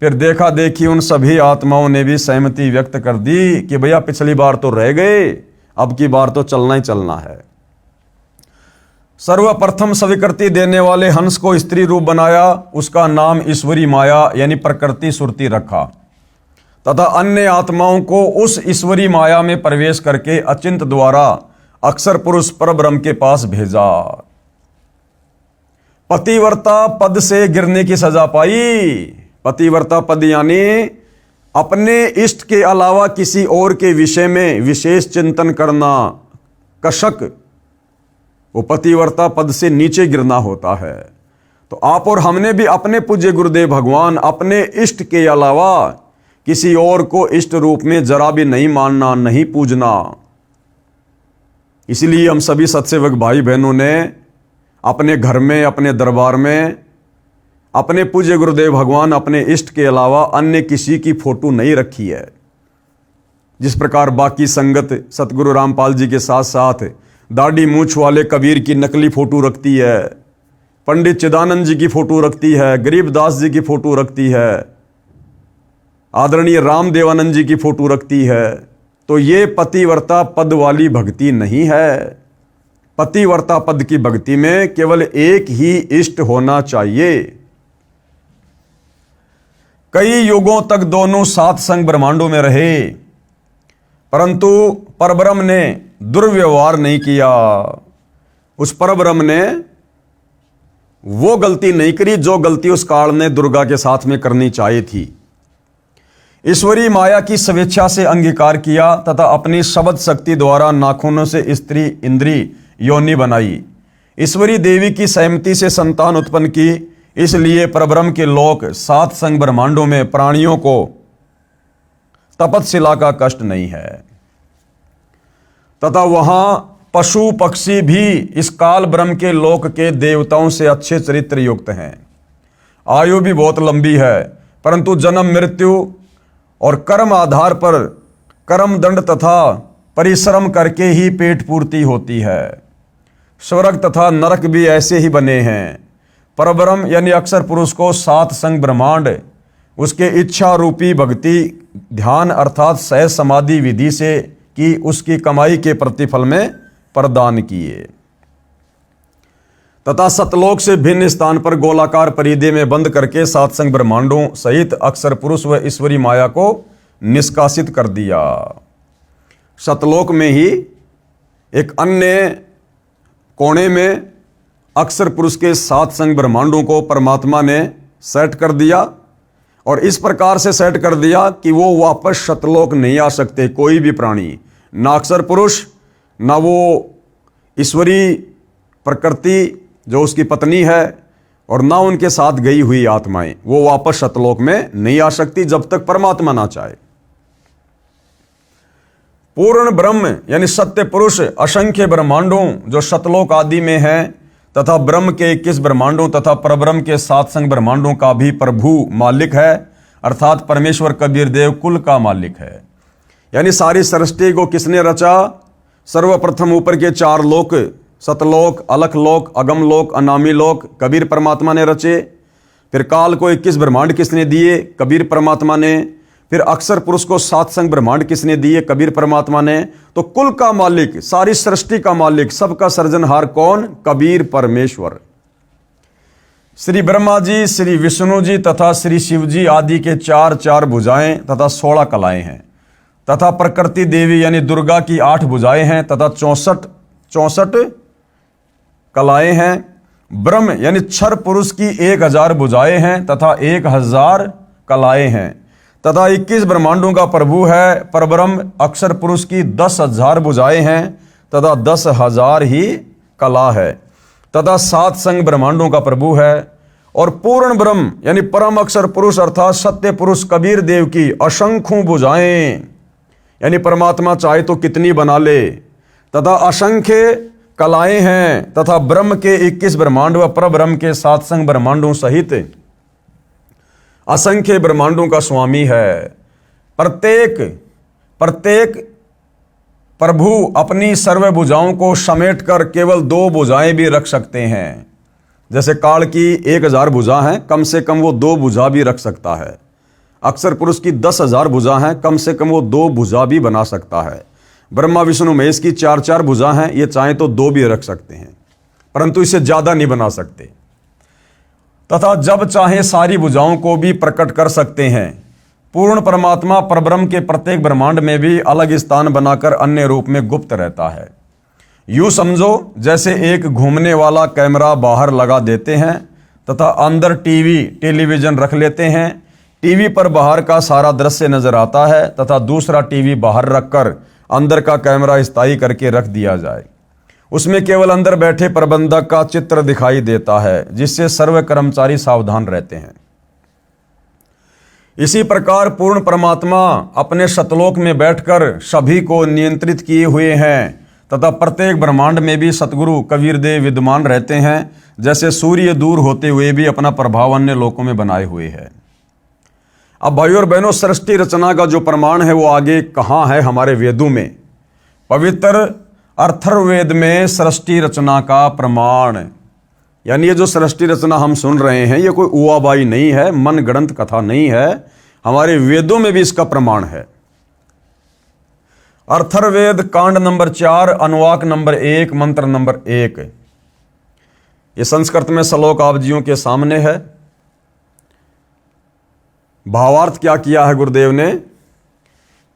Speaker 1: फिर देखा देखी उन सभी आत्माओं ने भी सहमति व्यक्त कर दी कि भैया पिछली बार तो रह गए, अब की बार तो चलना ही चलना है। सर्वप्रथम स्वीकृति देने वाले हंस को स्त्री रूप बनाया, उसका नाम ईश्वरी माया यानी प्रकृति सुरती रखा, तथा अन्य आत्माओं को उस ईश्वरी माया में प्रवेश करके अचिंत द्वारा अक्षर पुरुष परब्रह्म के पास भेजा। पतिव्रता पद से गिरने की सजा पाई। पतिव्रता पद यानी अपने इष्ट के अलावा किसी और के विषय में विशेष चिंतन करना, कशक, वो पतिव्रता पद से नीचे गिरना होता है। तो आप और हमने भी अपने पूज्य गुरुदेव भगवान अपने इष्ट के अलावा किसी और को इष्ट रूप में जरा भी नहीं मानना, नहीं पूजना। इसलिए हम सभी सत्सेवक भाई बहनों ने अपने घर में, अपने दरबार में अपने पूज्य गुरुदेव भगवान अपने इष्ट के अलावा अन्य किसी की फोटो नहीं रखी है। जिस प्रकार बाकी संगत सतगुरु रामपाल जी के साथ साथ दाढ़ी मूछ वाले कबीर की नकली फोटो रखती है, पंडित चिदानंद जी की फोटो रखती है, गरीबदास जी की फोटो रखती है, आदरणीय राम देवानंद जी की फोटो रखती है, तो ये पतिव्रता पद वाली भक्ति नहीं है। पतिव्रता पद की भक्ति में केवल एक ही इष्ट होना चाहिए। कई युगों तक दोनों सात संग ब्रह्मांडों में रहे, परंतु परब्रह्म ने दुर्व्यवहार नहीं किया। उस परब्रह्म ने वो गलती नहीं करी जो गलती उस काल ने दुर्गा के साथ में करनी चाहिए थी। ईश्वरी माया की स्वेच्छा से अंगीकार किया तथा अपनी शब्द शक्ति द्वारा नाखूनों से स्त्री इंद्री योनि बनाई। ईश्वरी देवी की सहमति से संतान उत्पन्न की। इसलिए परब्रह्म के लोक सात संग ब्रह्मांडों में प्राणियों को तपतशिला का कष्ट नहीं है, तथा वहां पशु पक्षी भी इस काल ब्रह्म के लोक के देवताओं से अच्छे चरित्र युक्त हैं। आयु भी बहुत लंबी है, परंतु जन्म मृत्यु और कर्म आधार पर कर्म दंड तथा परिश्रम करके ही पेट पूर्ति होती है। स्वर्ग तथा नरक भी ऐसे ही बने हैं। परब्रह्म यानी अक्षर पुरुष को सात संग ब्रह्मांड उसके इच्छा रूपी भक्ति ध्यान अर्थात सहज समाधि विधि से की उसकी कमाई के प्रतिफल में प्रदान किए, तथा सतलोक से भिन्न स्थान पर गोलाकार परिधि में बंद करके सात संग ब्रह्मांडों सहित अक्षर पुरुष व ईश्वरी माया को निष्कासित कर दिया। सतलोक में ही एक अन्य कोने में अक्षर पुरुष के सात संग ब्रह्मांडों को परमात्मा ने सेट कर दिया, और इस प्रकार से सेट कर दिया कि वो वापस सतलोक नहीं आ सकते कोई भी प्राणी, ना अक्षर पुरुष, ना वो ईश्वरी प्रकृति जो उसकी पत्नी है, और ना उनके साथ गई हुई आत्माएं, वो वापस सतलोक में नहीं आ सकती जब तक परमात्मा ना चाहे। पूर्ण ब्रह्म यानी सत्य पुरुष असंख्य ब्रह्मांडों जो सतलोक आदि में है तथा ब्रह्म के 21 ब्रह्मांडों तथा परब्रह्म के सात संग ब्रह्मांडों का भी प्रभु मालिक है, अर्थात परमेश्वर कबीर देव कुल का मालिक है। यानी सारी सृष्टि को किसने रचा? सर्वप्रथम ऊपर के चार लोक सतलोक, अलख लोक, अगम लोक, अनामी लोक कबीर परमात्मा ने रचे। फिर काल को 21 ब्रह्मांड किसने दिए? कबीर परमात्मा ने। फिर अक्षर पुरुष को सात संग ब्रह्मांड किसने दिए? कबीर परमात्मा ने। तो कुल का मालिक, सारी सृष्टि का मालिक, सबका सृजनहार कौन? कबीर परमेश्वर। श्री ब्रह्मा जी, श्री विष्णु जी तथा श्री शिव जी आदि के चार चार भुजाएं तथा 16 कलाएं हैं, तथा प्रकृति देवी यानी दुर्गा की 8 भुजाएं हैं तथा 64 कलाएं हैं। ब्रह्म यानी क्षर पुरुष की 1000 भुजाएं हैं तथा 1000 कलाएं हैं, तथा 21 ब्रह्मांडों का प्रभु है। परब्रह्म अक्षर पुरुष की 10,000 भुजाएं हैं तथा 10,000 ही कला है, तथा 7 संग ब्रह्मांडों का प्रभु है। और पूर्ण ब्रह्म यानी परम अक्षर पुरुष अर्थात सत्य पुरुष कबीर देव की असंख्यों भुजाएं, यानी परमात्मा चाहे तो कितनी बना ले, तथा असंख्य कलाएं हैं, तथा ब्रह्म के 21 ब्रह्मांड व परब्रह्म के 7 संग ब्रह्मांडों सहित असंख्य ब्रह्मांडों का स्वामी है। प्रत्येक प्रभु अपनी सर्व भुजाओं को समेट कर केवल 2 भुजाएं भी रख सकते हैं। जैसे काल की 1000 भुजा हैं, कम से कम वो 2 भुजा भी रख सकता है। अक्षर पुरुष की 10,000 भुजा हैं, कम से कम वो 2 भुजा भी बना सकता है। ब्रह्मा विष्णु महेश की 4 भुजा हैं, ये चाहें तो 2 भी रख सकते हैं, परंतु इसे ज्यादा नहीं बना सकते। तथा जब चाहे सारी भुजाओं को भी प्रकट कर सकते हैं। पूर्ण परमात्मा परब्रह्म के प्रत्येक ब्रह्मांड में भी अलग स्थान बनाकर अन्य रूप में गुप्त रहता है। यूं समझो जैसे एक घूमने वाला कैमरा बाहर लगा देते हैं तथा अंदर टेलीविजन रख लेते हैं। टीवी पर बाहर का सारा दृश्य नजर आता है तथा दूसरा टीवी बाहर रखकर अंदर का कैमरा स्थायी करके रख दिया जाए। उसमें केवल अंदर बैठे प्रबंधक का चित्र दिखाई देता है, जिससे सर्व कर्मचारी सावधान रहते हैं। इसी प्रकार पूर्ण परमात्मा अपने सतलोक में बैठकर सभी को नियंत्रित किए हुए हैं तथा प्रत्येक ब्रह्मांड में भी सतगुरु कबीर देव विद्यमान रहते हैं। जैसे सूर्य दूर होते हुए भी अपना प्रभाव अन्य लोकों में बनाए हुए है। अब भाइयों और बहनों, सृष्टि रचना का जो प्रमाण है वो आगे कहाँ है? हमारे वेदों में, पवित्र अथर्ववेद में सृष्टि रचना का प्रमाण, यानी ये जो सृष्टि रचना हम सुन रहे हैं ये कोई उवाबाई नहीं है, मन गढ़ंत कथा नहीं है, हमारे वेदों में भी इसका प्रमाण है। अथर्ववेद कांड नंबर 4 अनुवाक नंबर 1 मंत्र नंबर 1। ये संस्कृत में श्लोक आप जियों के सामने है। भावार्थ क्या किया है गुरुदेव ने?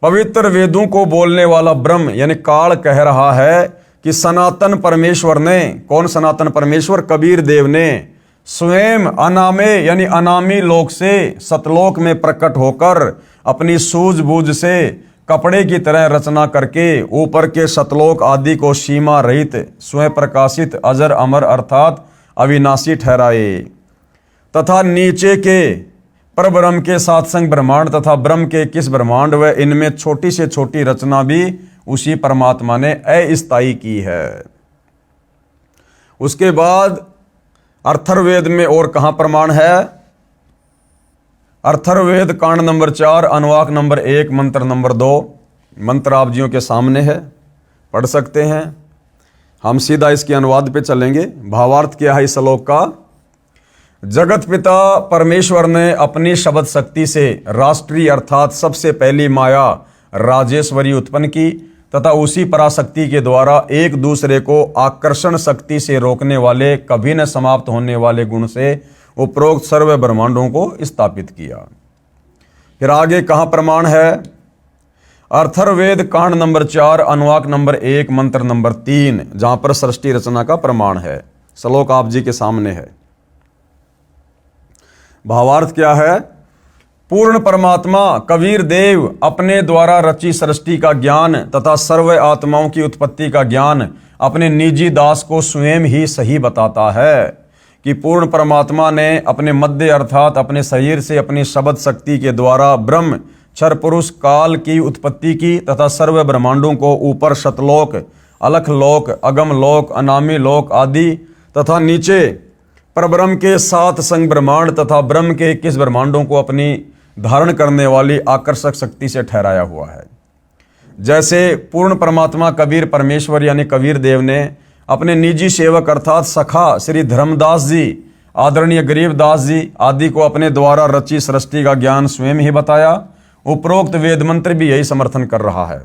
Speaker 1: पवित्र वेदों को बोलने वाला ब्रह्म यानी काल कह रहा है कि सनातन परमेश्वर ने, कौन सनातन परमेश्वर? कबीर देव ने स्वयं अनामे यानी अनामी लोक से सतलोक में प्रकट होकर अपनी सूझबूझ से कपड़े की तरह रचना करके ऊपर के सतलोक आदि को सीमा रहित स्वयं प्रकाशित अजर अमर अर्थात अविनाशी ठहराए, तथा नीचे के परब्रह्म के 7 संग ब्रह्मांड तथा ब्रह्म के 21 ब्रह्मांड व इनमें छोटी से छोटी रचना भी उसी परमात्मा ने अस्थायी की है। उसके बाद अथर्ववेद में और कहां प्रमाण है? अथर्ववेद कांड नंबर 4 अनुवाक नंबर 1 मंत्र नंबर 2। मंत्र आप जियों के सामने है, पढ़ सकते हैं। हम सीधा इसके अनुवाद पे चलेंगे। भावार्थ क्या है इस श्लोक का? जगत पिता परमेश्वर ने अपनी शब्द शक्ति से राष्ट्रीय अर्थात सबसे पहली माया राजेश्वरी उत्पन्न की तथा उसी पराशक्ति के द्वारा एक दूसरे को आकर्षण शक्ति से रोकने वाले कभी न समाप्त होने वाले गुण से उपरोक्त सर्व ब्रह्मांडों को स्थापित किया। फिर आगे कहां प्रमाण है? अथर्ववेद कांड नंबर 4 अनुवाक नंबर 1 मंत्र नंबर 3, जहां पर सृष्टि रचना का प्रमाण है। श्लोक आप जी के सामने है। भावार्थ क्या है? पूर्ण परमात्मा कबीर देव अपने द्वारा रची सृष्टि का ज्ञान तथा सर्व आत्माओं की उत्पत्ति का ज्ञान अपने निजी दास को स्वयं ही सही बताता है कि पूर्ण परमात्मा ने अपने मध्य अर्थात अपने शरीर से अपनी शब्द शक्ति के द्वारा ब्रह्म क्षर पुरुष काल की उत्पत्ति की तथा सर्व ब्रह्मांडों को ऊपर शतलोक, अलख लोक, अगम लोक, अनामी लोक आदि तथा नीचे परब्रह्म के 7 संग ब्रह्मांड तथा ब्रह्म के 21 ब्रह्मांडों को अपनी धारण करने वाली आकर्षक शक्ति से ठहराया हुआ है। जैसे पूर्ण परमात्मा कबीर परमेश्वर यानी कबीर देव ने अपने निजी सेवक अर्थात सखा श्री धर्मदास जी, आदरणीय गरीबदास जी आदि को अपने द्वारा रची सृष्टि का ज्ञान स्वयं ही बताया, उपरोक्त वेद मंत्र भी यही समर्थन कर रहा है।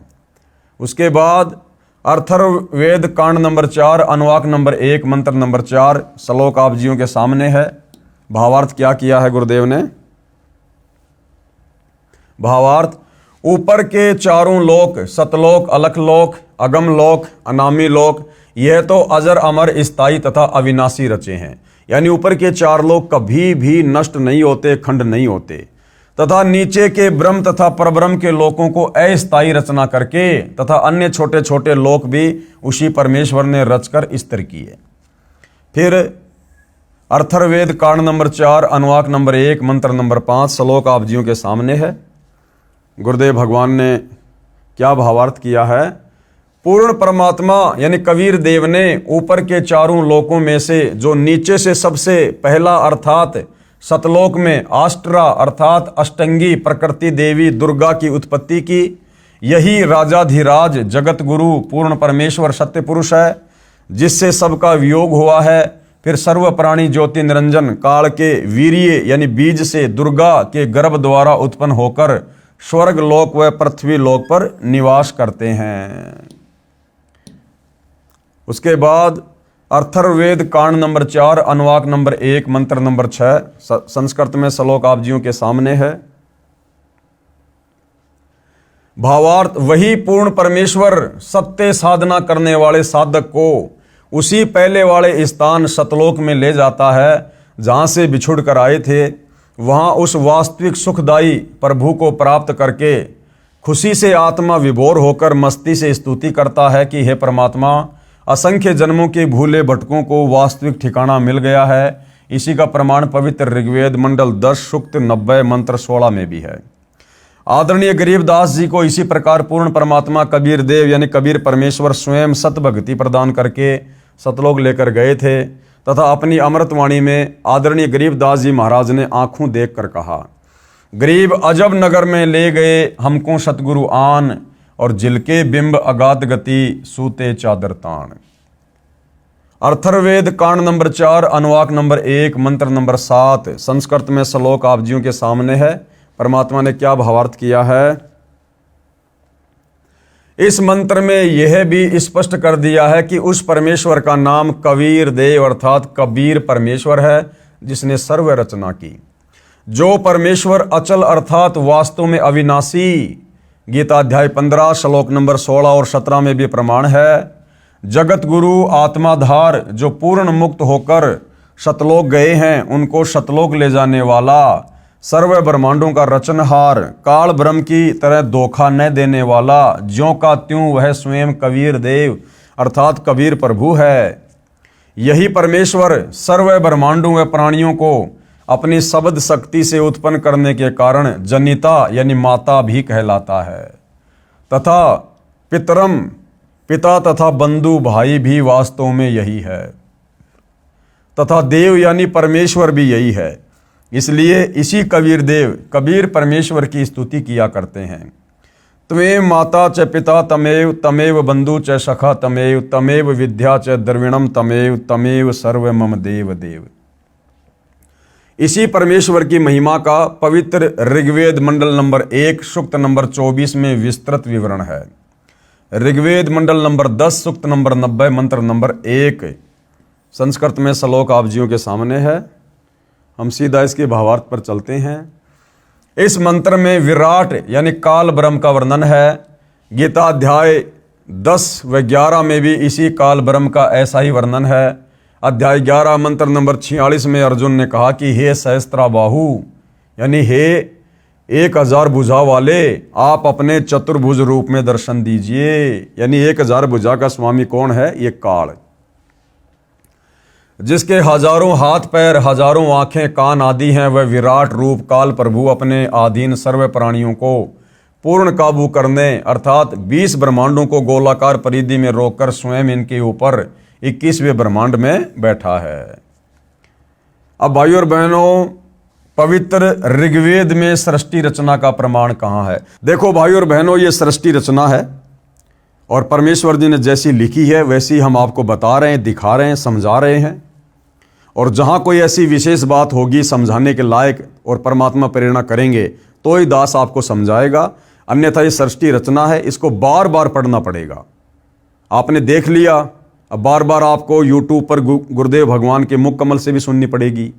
Speaker 1: उसके बाद अथर्ववेद कांड नंबर 4 अनुवाक नंबर 1 मंत्र नंबर 4 श्लोक आप जियों के सामने है। भावार्थ क्या किया है गुरुदेव ने? भावार्थ, ऊपर के चारों लोक, सतलोक, अलखलोक, अगम लोक, अनामी लोक, यह तो अजर अमर स्थायी तथा अविनाशी रचे हैं। यानी ऊपर के 4 लोक कभी भी नष्ट नहीं होते, खंड नहीं होते, तथा नीचे के ब्रह्म तथा परब्रह्म के लोकों को अस्थायी रचना करके तथा अन्य छोटे छोटे लोक भी उसी परमेश्वर ने रचकर स्थिर किए। फिर अथर्ववेद कांड नंबर 4 अनुवाक नंबर 1 मंत्र नंबर 5 श्लोक आप जियों के सामने है। गुरुदेव भगवान ने क्या भावार्थ किया है? पूर्ण परमात्मा यानी कबीर देव ने ऊपर के चारों लोकों में से जो नीचे से सबसे पहला अर्थात सतलोक में आष्ट्रा अर्थात अष्टंगी प्रकृति देवी दुर्गा की उत्पत्ति की, यही राजाधिराज जगत गुरु पूर्ण परमेश्वर सत्य पुरुष है, जिससे सबका वियोग हुआ है। फिर सर्व प्राणी ज्योति निरंजन काल के वीर्य यानी बीज से दुर्गा के गर्भ द्वारा उत्पन्न होकर स्वर्ग लोक व पृथ्वी लोक पर निवास करते हैं। उसके बाद अथर्ववेद कांड नंबर 4 अनुवाक नंबर 1 मंत्र नंबर 6 संस्कृत में श्लोक आप जियों के सामने है। भावार्थ, वही पूर्ण परमेश्वर सत्य साधना करने वाले साधक को उसी पहले वाले स्थान सतलोक में ले जाता है जहां से बिछुड़ कर आए थे। वहां उस वास्तविक सुखदायी प्रभु को प्राप्त करके खुशी से आत्मा विभोर होकर मस्ती से स्तुति करता है कि हे परमात्मा, असंख्य जन्मों के भूले भटकों को वास्तविक ठिकाना मिल गया है। इसी का प्रमाण पवित्र ऋग्वेद मंडल 10 सूक्त 90 मंत्र 16 में भी है। आदरणीय गरीबदास जी को इसी प्रकार पूर्ण परमात्मा कबीर देव यानी कबीर परमेश्वर स्वयं सत भक्ति प्रदान करके सतलोक लेकर गए थे तथा अपनी अमृतवाणी में आदरणीय गरीबदास जी महाराज ने आंखों देख कर कहा, गरीब अजब नगर में ले गए हमको सतगुरु आन, और जिलके बिंब अगाध गति सूते चादर तान। अथर्ववेद कांड नंबर 4 अनुवाक नंबर 1 मंत्र नंबर 7 संस्कृत में श्लोक आप जियों के सामने है। परमात्मा ने क्या भावार्थ किया है? इस मंत्र में यह भी स्पष्ट कर दिया है कि उस परमेश्वर का नाम कबीर देव अर्थात कबीर परमेश्वर है, जिसने सर्व रचना की। जो परमेश्वर अचल अर्थात वास्तव में अविनाशी, गीता अध्याय 15 श्लोक नंबर 16 और 17 में भी प्रमाण है। जगत गुरु आत्माधार जो पूर्ण मुक्त होकर सतलोक गए हैं, उनको सतलोक ले जाने वाला, सर्व ब्रह्मांडों का रचनहार, काल ब्रह्म की तरह धोखा न देने वाला, ज्यों का त्यों वह स्वयं कबीर देव अर्थात कबीर प्रभु है। यही परमेश्वर सर्व ब्रह्मांडों व प्राणियों को अपनी शब्द शक्ति से उत्पन्न करने के कारण जनिता यानी माता भी कहलाता है, तथा पितरम पिता तथा बंधु भाई भी वास्तव में यही है, तथा देव यानी परमेश्वर भी यही है। इसलिए इसी कबीर देव कबीर परमेश्वर की स्तुति किया करते हैं। त्वें माता च पिता तमेव, तमेव बंधु च सखा तमेव, तमेव विद्या च द्रविणम तमेव, तमेव सर्व मम देव देव। इसी परमेश्वर की महिमा का पवित्र ऋग्वेद मंडल नंबर 1 सूक्त नंबर 24 में विस्तृत विवरण है। ऋग्वेद मंडल नंबर 10 सूक्त नंबर 90 मंत्र नंबर 1 संस्कृत में श्लोक आप जियों के सामने है। हम सीधा इसके भावार्थ पर चलते हैं। इस मंत्र में विराट यानी काल ब्रह्म का वर्णन है। गीता अध्याय 10 व 11 में भी इसी काल ब्रह्म का ऐसा ही वर्णन है। अध्याय 11 मंत्र नंबर 46 में अर्जुन ने कहा कि हे सहस्त्राबाहु यानी हे 1000 भुजा वाले, आप अपने चतुर्भुज रूप में दर्शन दीजिए। यानी 1000 भुजा का स्वामी कौन है? ये काल, जिसके हजारों हाथ पैर, हजारों आंखें कान आदि हैं, वह विराट रूप काल प्रभु अपने अधीन सर्व प्राणियों को पूर्ण काबू करने अर्थात 20 ब्रह्मांडों को गोलाकार परिधि में रोककर स्वयं इनके ऊपर 21वें ब्रह्मांड में बैठा है। अब भाइयों और बहनों, पवित्र ऋग्वेद में सृष्टि रचना का प्रमाण कहाँ है? देखो भाइयों और बहनों, ये सृष्टि रचना है और परमेश्वर जी ने जैसी लिखी है वैसी हम आपको बता रहे हैं, दिखा रहे हैं, समझा रहे हैं। और जहाँ कोई ऐसी विशेष बात होगी समझाने के लायक और परमात्मा प्रेरणा करेंगे तो ही दास आपको समझाएगा, अन्यथा ये सृष्टि रचना है, इसको बार बार पढ़ना पड़ेगा। आपने देख लिया, अब बार बार आपको यूट्यूब पर गुरुदेव भगवान के मुख कमल से भी सुननी पड़ेगी,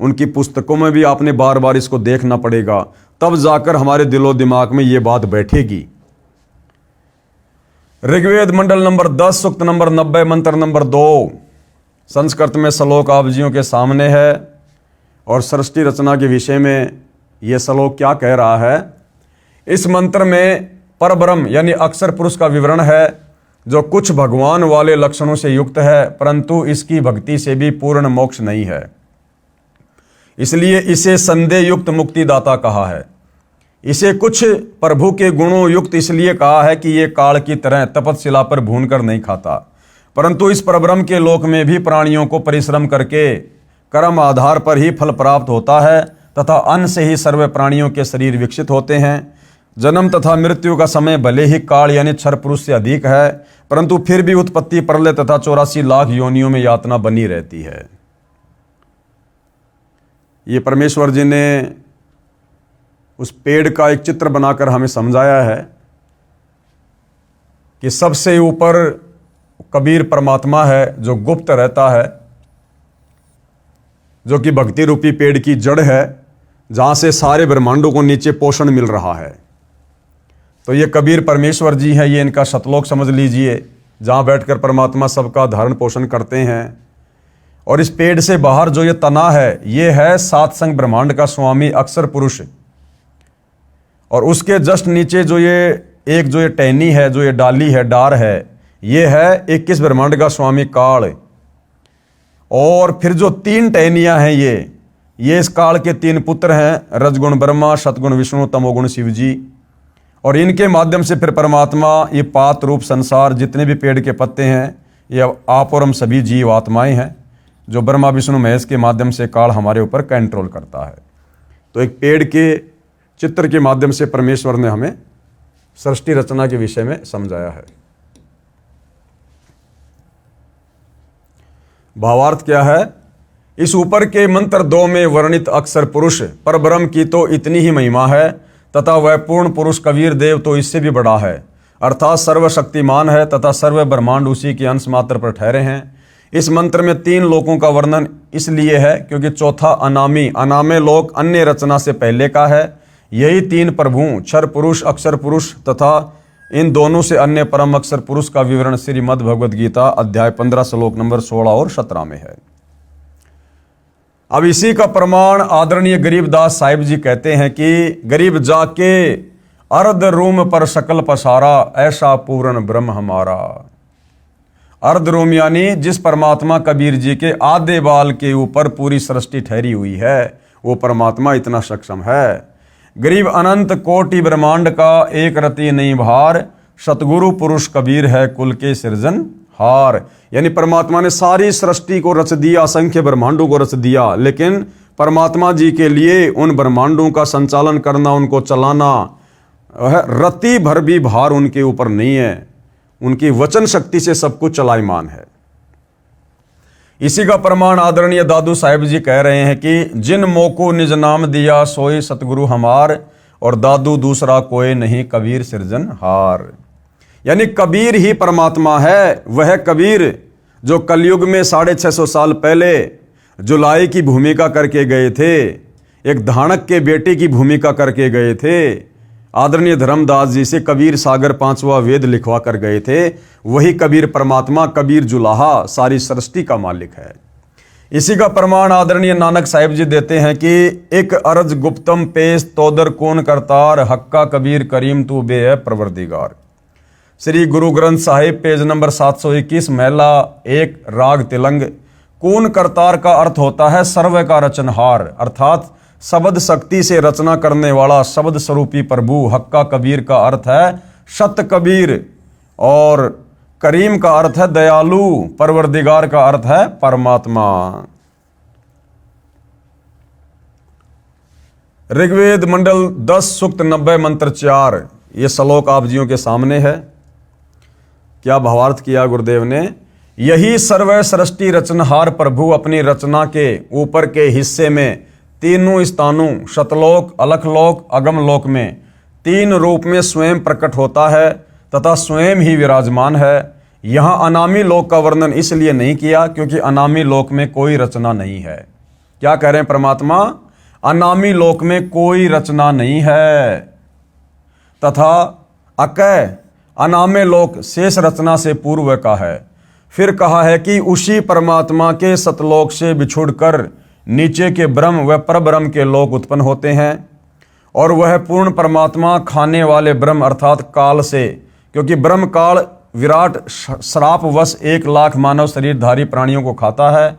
Speaker 1: उनकी पुस्तकों में भी आपने बार बार इसको देखना पड़ेगा, तब जाकर हमारे दिलो दिमाग में ये बात बैठेगी। ऋग्वेद मंडल नंबर 10 सूक्त नंबर 90 मंत्र नंबर 2 संस्कृत में श्लोक आप जियों के सामने है और सृष्टि रचना के विषय में यह श्लोक क्या कह रहा है। इस मंत्र में परब्रह्म यानी अक्षर पुरुष का विवरण है, जो कुछ भगवान वाले लक्षणों से युक्त है, परंतु इसकी भक्ति से भी पूर्ण मोक्ष नहीं है, इसलिए इसे संदेह युक्त मुक्तिदाता कहा है। इसे कुछ प्रभु के गुणों युक्त इसलिए कहा है कि ये काल की तरह तपतशिला पर भूनकर नहीं खाता, परंतु इस परब्रह्म के लोक में भी प्राणियों को परिश्रम करके कर्म आधार पर ही फल प्राप्त होता है तथा अन्न से ही सर्व प्राणियों के शरीर विकसित होते हैं। जन्म तथा मृत्यु का समय भले ही काल यानी क्षर पुरुष से अधिक है, परंतु फिर भी उत्पत्ति, प्रलय तथा 84 लाख योनियों में यातना बनी रहती है। ये परमेश्वर जी ने उस पेड़ का एक चित्र बनाकर हमें समझाया है कि सबसे ऊपर कबीर परमात्मा है जो गुप्त रहता है, जो कि भक्ति रूपी पेड़ की जड़ है, जहां से सारे ब्रह्मांडों को नीचे पोषण मिल रहा है। तो ये कबीर परमेश्वर जी हैं, ये इनका शतलोक समझ लीजिए, जहां बैठकर परमात्मा सबका धारण पोषण करते हैं। और इस पेड़ से बाहर जो ये तना है, ये है सात संग ब्रह्मांड का स्वामी अक्षर पुरुष, और उसके जस्ट नीचे जो ये टहनी है, जो ये डाली है, डार है, ये है 21 ब्रह्मांड का स्वामी काल। और फिर जो 3 टहनियां हैं, ये इस काल के 3 पुत्र हैं, रजगुण ब्रह्मा, सतगुण विष्णु, तमोगुण शिव जी। और इनके माध्यम से फिर परमात्मा ये पात रूप संसार, जितने भी पेड़ के पत्ते हैं, ये आप और हम सभी जीव आत्माएं हैं, जो ब्रह्मा विष्णु महेश के माध्यम से काल हमारे ऊपर कंट्रोल करता है। तो एक पेड़ के चित्र के माध्यम से परमेश्वर ने हमें सृष्टि रचना के विषय में समझाया है। भावार्थ क्या है? इस ऊपर के मंत्र 2 में वर्णित अक्षर पुरुष परब्रह्म की तो इतनी ही महिमा है, तथा वह पूर्ण पुरुष कबीर देव तो इससे भी बड़ा है, अर्थात सर्वशक्तिमान है तथा सर्व ब्रह्मांड उसी के अंश मात्र पर ठहरे हैं। इस मंत्र में 3 लोकों का वर्णन इसलिए है क्योंकि चौथा अनामे लोक अन्य रचना से पहले का है। यही 3 प्रभु क्षर पुरुष, अक्षर पुरुष तथा इन दोनों से अन्य परम अक्षर पुरुष का विवरण श्रीमद् भगवद गीता अध्याय 15 श्लोक नंबर 16 और 17 में है। अब इसी का प्रमाण आदरणीय गरीबदास साहिब जी कहते हैं कि गरीब जाके अर्ध रूम पर शकल पसारा, ऐसा पूर्ण ब्रह्म हमारा। अर्ध रूम यानी जिस परमात्मा कबीर जी के आधे बाल के ऊपर पूरी सृष्टि ठहरी हुई है, वो परमात्मा इतना सक्षम है। गरीब अनंत कोटि ब्रह्मांड का एक रति नहीं भार, सतगुरु पुरुष कबीर है कुल के सृजन हार। यानी परमात्मा ने सारी सृष्टि को रच दिया, असंख्य ब्रह्मांडों को रच दिया, लेकिन परमात्मा जी के लिए उन ब्रह्मांडों का संचालन करना, उनको चलाना, रति भर भी भार उनके ऊपर नहीं है। उनकी वचन शक्ति से सब कुछ चलायमान है। इसी का प्रमाण आदरणीय दादू साहिब जी कह रहे हैं कि जिन मोको निज नाम दिया सोई सतगुरु हमार, और दादू दूसरा कोई नहीं कबीर सृजन हार। यानी कबीर ही परमात्मा है। वह कबीर जो कलयुग में 650 साल पहले जुलाई की भूमिका करके गए थे, एक धानक के बेटे की भूमिका करके गए थे, आदरणीय धर्मदास जी से कबीर सागर 5वां वेद लिखवा कर गए थे, वही कबीर परमात्मा, कबीर जुलाहा सारी सृष्टि का मालिक है। इसी का प्रमाण आदरणीय नानक साहिब जी देते हैं कि एक अर्ज गुप्तम पेश तोदर कौन करतार, हक्का कबीर करीम तू बे है प्रवर्दिगार। श्री गुरु ग्रंथ साहिब पेज नंबर 721 महिला 1 राग तिलंग। कौन करतार का अर्थ होता है सर्व का रचनहार, अर्थात शब्द शक्ति से रचना करने वाला शब्द स्वरूपी प्रभु। हक्का कबीर का अर्थ है सत कबीर, और करीम का अर्थ है दयालु, परवरदिगार का अर्थ है परमात्मा। ऋग्वेद मंडल 10 सूक्त 90 मंत्र 4, ये श्लोक आप जियों के सामने है। क्या भावार्थ किया गुरुदेव ने? यही सर्व सृष्टि रचनहार प्रभु अपनी रचना के ऊपर के हिस्से में तीनों स्थानों सतलोक, अलखलोक, अगमलोक में तीन रूप में स्वयं प्रकट होता है तथा स्वयं ही विराजमान है। यहाँ अनामी लोक का वर्णन इसलिए नहीं किया क्योंकि अनामी लोक में कोई रचना नहीं है। क्या कह रहे हैं परमात्मा? अनामी लोक में कोई रचना नहीं है तथा अकय अनामे लोक शेष रचना से पूर्व का है। फिर कहा है कि उसी परमात्मा के सतलोक से बिछुड़कर नीचे के ब्रह्म व परब्रह्म के लोक उत्पन्न होते हैं और वह पूर्ण परमात्मा खाने वाले ब्रह्म अर्थात काल से, क्योंकि ब्रह्म काल विराट श्रापवश 1,00,000 मानव शरीरधारी प्राणियों को खाता है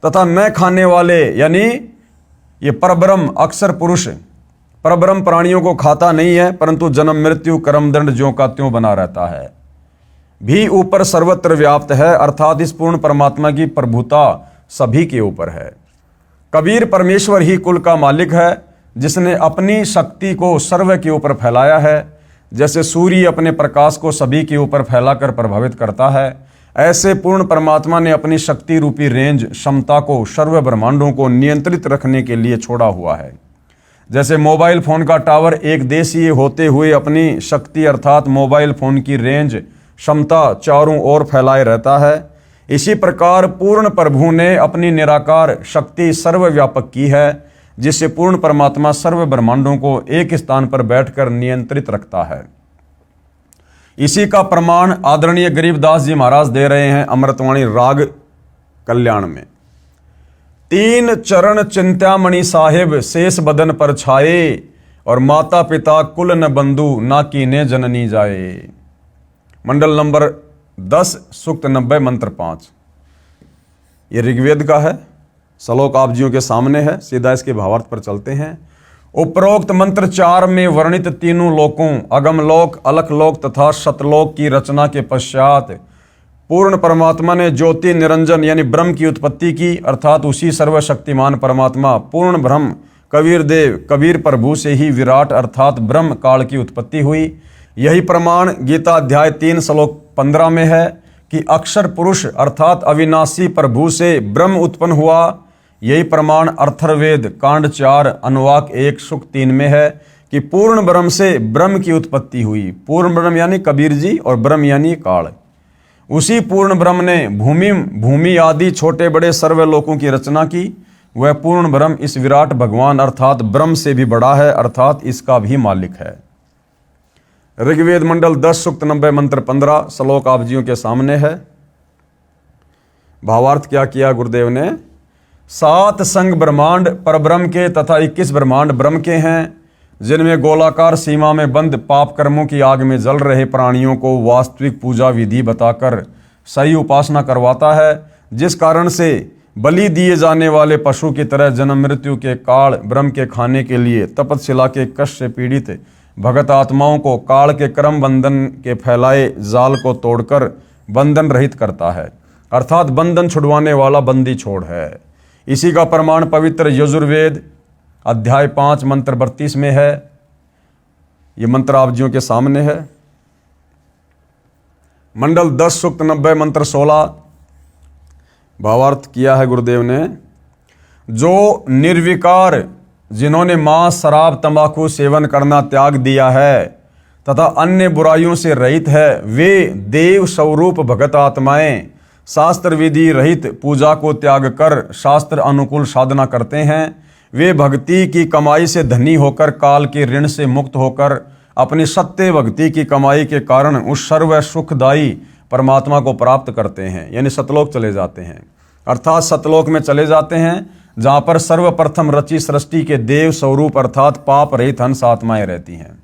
Speaker 1: तथा न खाने वाले यानी ये परब्रह्म अक्षर पुरुष परब्रह्म प्राणियों को खाता नहीं है, परंतु जन्म मृत्यु कर्म दंड ज्यों का त्यों बना रहता है, भी ऊपर सर्वत्र व्याप्त है। अर्थात इस पूर्ण परमात्मा की प्रभुता सभी के ऊपर है। कबीर परमेश्वर ही कुल का मालिक है जिसने अपनी शक्ति को सर्व के ऊपर फैलाया है। जैसे सूर्य अपने प्रकाश को सभी के ऊपर फैलाकर प्रभावित करता है, ऐसे पूर्ण परमात्मा ने अपनी शक्ति रूपी रेंज क्षमता को सर्व ब्रह्मांडों को नियंत्रित रखने के लिए छोड़ा हुआ है। जैसे मोबाइल फोन का टावर एक देशीय होते हुए अपनी शक्ति अर्थात मोबाइल फोन की रेंज क्षमता चारों ओर फैलाए रहता है, इसी प्रकार पूर्ण प्रभु ने अपनी निराकार शक्ति सर्वव्यापक की है जिससे पूर्ण परमात्मा सर्व ब्रह्मांडों को एक स्थान पर बैठकर नियंत्रित रखता है। इसी का प्रमाण आदरणीय गरीबदास जी महाराज दे रहे हैं अमृतवाणी राग कल्याण में। तीन चरण चिंतामणि साहिब शेष बदन पर छाए और माता पिता कुल न बंधु ना कीने जननी जाए। मंडल नंबर 10 सूक्त 90 मंत्र 5। ये ऋग्वेद का है, श्लोक आप जियों के सामने है। सीधा इसके भावार्थ पर चलते हैं। उपरोक्त मंत्र 4 में वर्णित तीनों लोकों अगमलोक, अलखलोक तथा सतलोक की रचना के पश्चात पूर्ण परमात्मा ने ज्योति निरंजन यानी ब्रह्म की उत्पत्ति की, अर्थात उसी सर्वशक्तिमान परमात्मा पूर्ण ब्रह्म कबीर देव कबीर प्रभु से ही विराट अर्थात ब्रह्म काल की उत्पत्ति हुई। यही प्रमाण गीता अध्याय 3 श्लोक 15 में है कि अक्षर पुरुष अर्थात अविनाशी प्रभु से ब्रह्म उत्पन्न हुआ। यही प्रमाण अथर्ववेद कांड 4 अनुवाक 1 सूक्त 3 में है कि पूर्ण ब्रह्म से ब्रह्म की उत्पत्ति हुई। पूर्ण ब्रह्म यानी कबीर जी और ब्रह्म यानी काल। उसी पूर्ण ब्रह्म ने भूमि आदि छोटे बड़े सर्वलोकों की रचना की। वह पूर्ण ब्रह्म इस विराट भगवान अर्थात ब्रह्म से भी बड़ा है, अर्थात इसका भी मालिक है। ऋग्वेद मंडल 10 सूक्त 90 मंत्र 15 श्लोक आप जियों के सामने है। भावार्थ क्या किया गुरुदेव ने? 7 संग ब्रह्मांड परब्रह्म के तथा 21 ब्रह्मांड ब्रह्म के हैं, जिनमें गोलाकार सीमा में बंद पाप कर्मों की आग में जल रहे प्राणियों को वास्तविक पूजा विधि बताकर सही उपासना करवाता है, जिस कारण से बलि दिए जाने वाले पशु की तरह जन्म मृत्यु के काल ब्रह्म के खाने के लिए तपस्या के कष्ट से पीड़ित भगत आत्माओं को काल के कर्म बंधन के फैलाए जाल को तोड़कर बंधन रहित करता है, अर्थात बंधन छुड़वाने वाला बंदी छोड़ है। इसी का प्रमाण पवित्र यजुर्वेद अध्याय 5 मंत्र 32 में है। ये मंत्र आप जियों के सामने है। मंडल 10 सूक्त 90 मंत्र 16 भावार्थ किया है गुरुदेव ने। जो निर्विकार जिन्होंने मांस शराब तंबाकू सेवन करना त्याग दिया है तथा अन्य बुराइयों से रहित है, वे देव स्वरूप भगत आत्माएं शास्त्र विधि रहित पूजा को त्याग कर शास्त्र अनुकूल साधना करते हैं। वे भक्ति की कमाई से धनी होकर काल के ऋण से मुक्त होकर अपनी सत्य भक्ति की कमाई के कारण उस सर्व सुखदायी परमात्मा को प्राप्त करते हैं, यानी सतलोक चले जाते हैं। अर्थात सतलोक में चले जाते हैं जहाँ पर सर्वप्रथम रची सृष्टि के देव स्वरूप अर्थात पाप रहित हंस आत्माएं रहती हैं।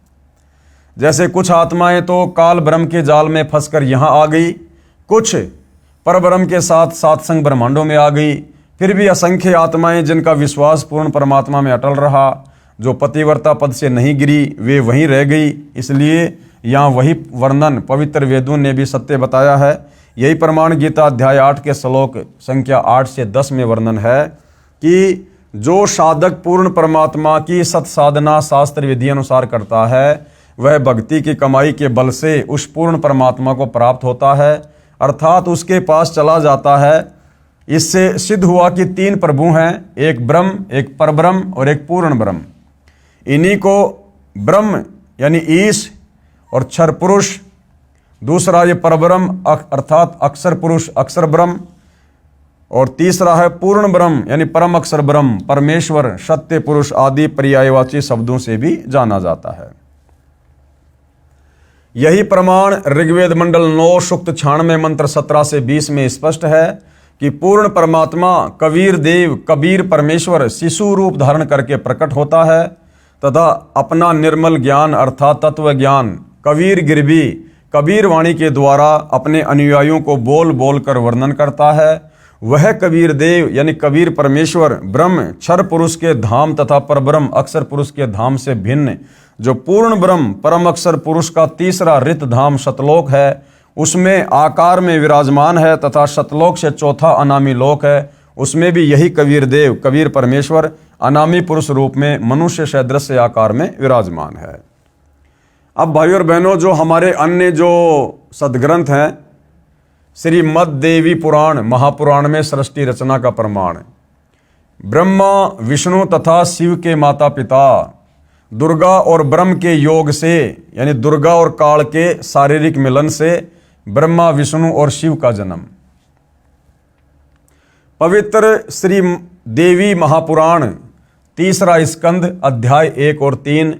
Speaker 1: जैसे कुछ आत्माएं तो काल ब्रह्म के जाल में फंसकर यहाँ आ गई, कुछ परब्रह्म के साथ सातसंग ब्रह्मांडों में आ गई, फिर भी असंख्य आत्माएं जिनका विश्वास पूर्ण परमात्मा में अटल रहा, जो पतिव्रता पद से नहीं गिरी, वे वहीं रह गई। इसलिए यहाँ वही वर्णन पवित्र वेदों ने भी सत्य बताया है। यही प्रमाण गीता अध्याय 8 के श्लोक संख्या 8 से 10 में वर्णन है कि जो साधक पूर्ण परमात्मा की सत साधना शास्त्र विधि अनुसार करता है, वह भक्ति की कमाई के बल से उस पूर्ण परमात्मा को प्राप्त होता है, अर्थात उसके पास चला जाता है। इससे सिद्ध हुआ कि तीन प्रभु हैं, एक ब्रह्म, एक परब्रह्म और एक पूर्ण ब्रह्म। इन्हीं को ब्रह्म यानी ईश और क्षर पुरुष, दूसरा ये परब्रह्म अर्थात अक्षर पुरुष अक्षर ब्रह्म, और तीसरा है पूर्ण ब्रह्म यानी परम अक्षर ब्रह्म परमेश्वर सत्य पुरुष आदि पर्यायवाची शब्दों से भी जाना जाता है। यही प्रमाण ऋग्वेद मंडल 9 सूक्त 96 मंत्र 17 से 20 में स्पष्ट है कि पूर्ण परमात्मा कबीर देव कबीर परमेश्वर शिशु रूप धारण करके प्रकट होता है तथा अपना निर्मल ज्ञान अर्थात तत्व ज्ञान कबीर गिरवी कबीर वाणी के द्वारा अपने अनुयायियों को बोल बोल कर वर्णन करता है। वह कबीर देव यानी कबीर परमेश्वर ब्रह्म क्षर पुरुष के धाम तथा परब्रह्म अक्षर पुरुष के धाम से भिन्न जो पूर्ण ब्रह्म परम अक्षर पुरुष का तीसरा रित धाम सतलोक है, उसमें आकार में विराजमान है तथा सतलोक से चौथा अनामी लोक है, उसमें भी यही कबीर देव कबीर परमेश्वर अनामी पुरुष रूप में मनुष्य सदृश आकार में विराजमान है। अब भाइयों और बहनों, जो हमारे अन्य जो सदग्रंथ हैं, श्रीमद् देवी पुराण महापुराण में सृष्टि रचना का प्रमाण, ब्रह्मा विष्णु तथा शिव के माता पिता दुर्गा और ब्रह्म के योग से यानी दुर्गा और काल के शारीरिक मिलन से ब्रह्मा विष्णु और शिव का जन्म। पवित्र श्री देवी महापुराण तीसरा स्कंद अध्याय 1 और 3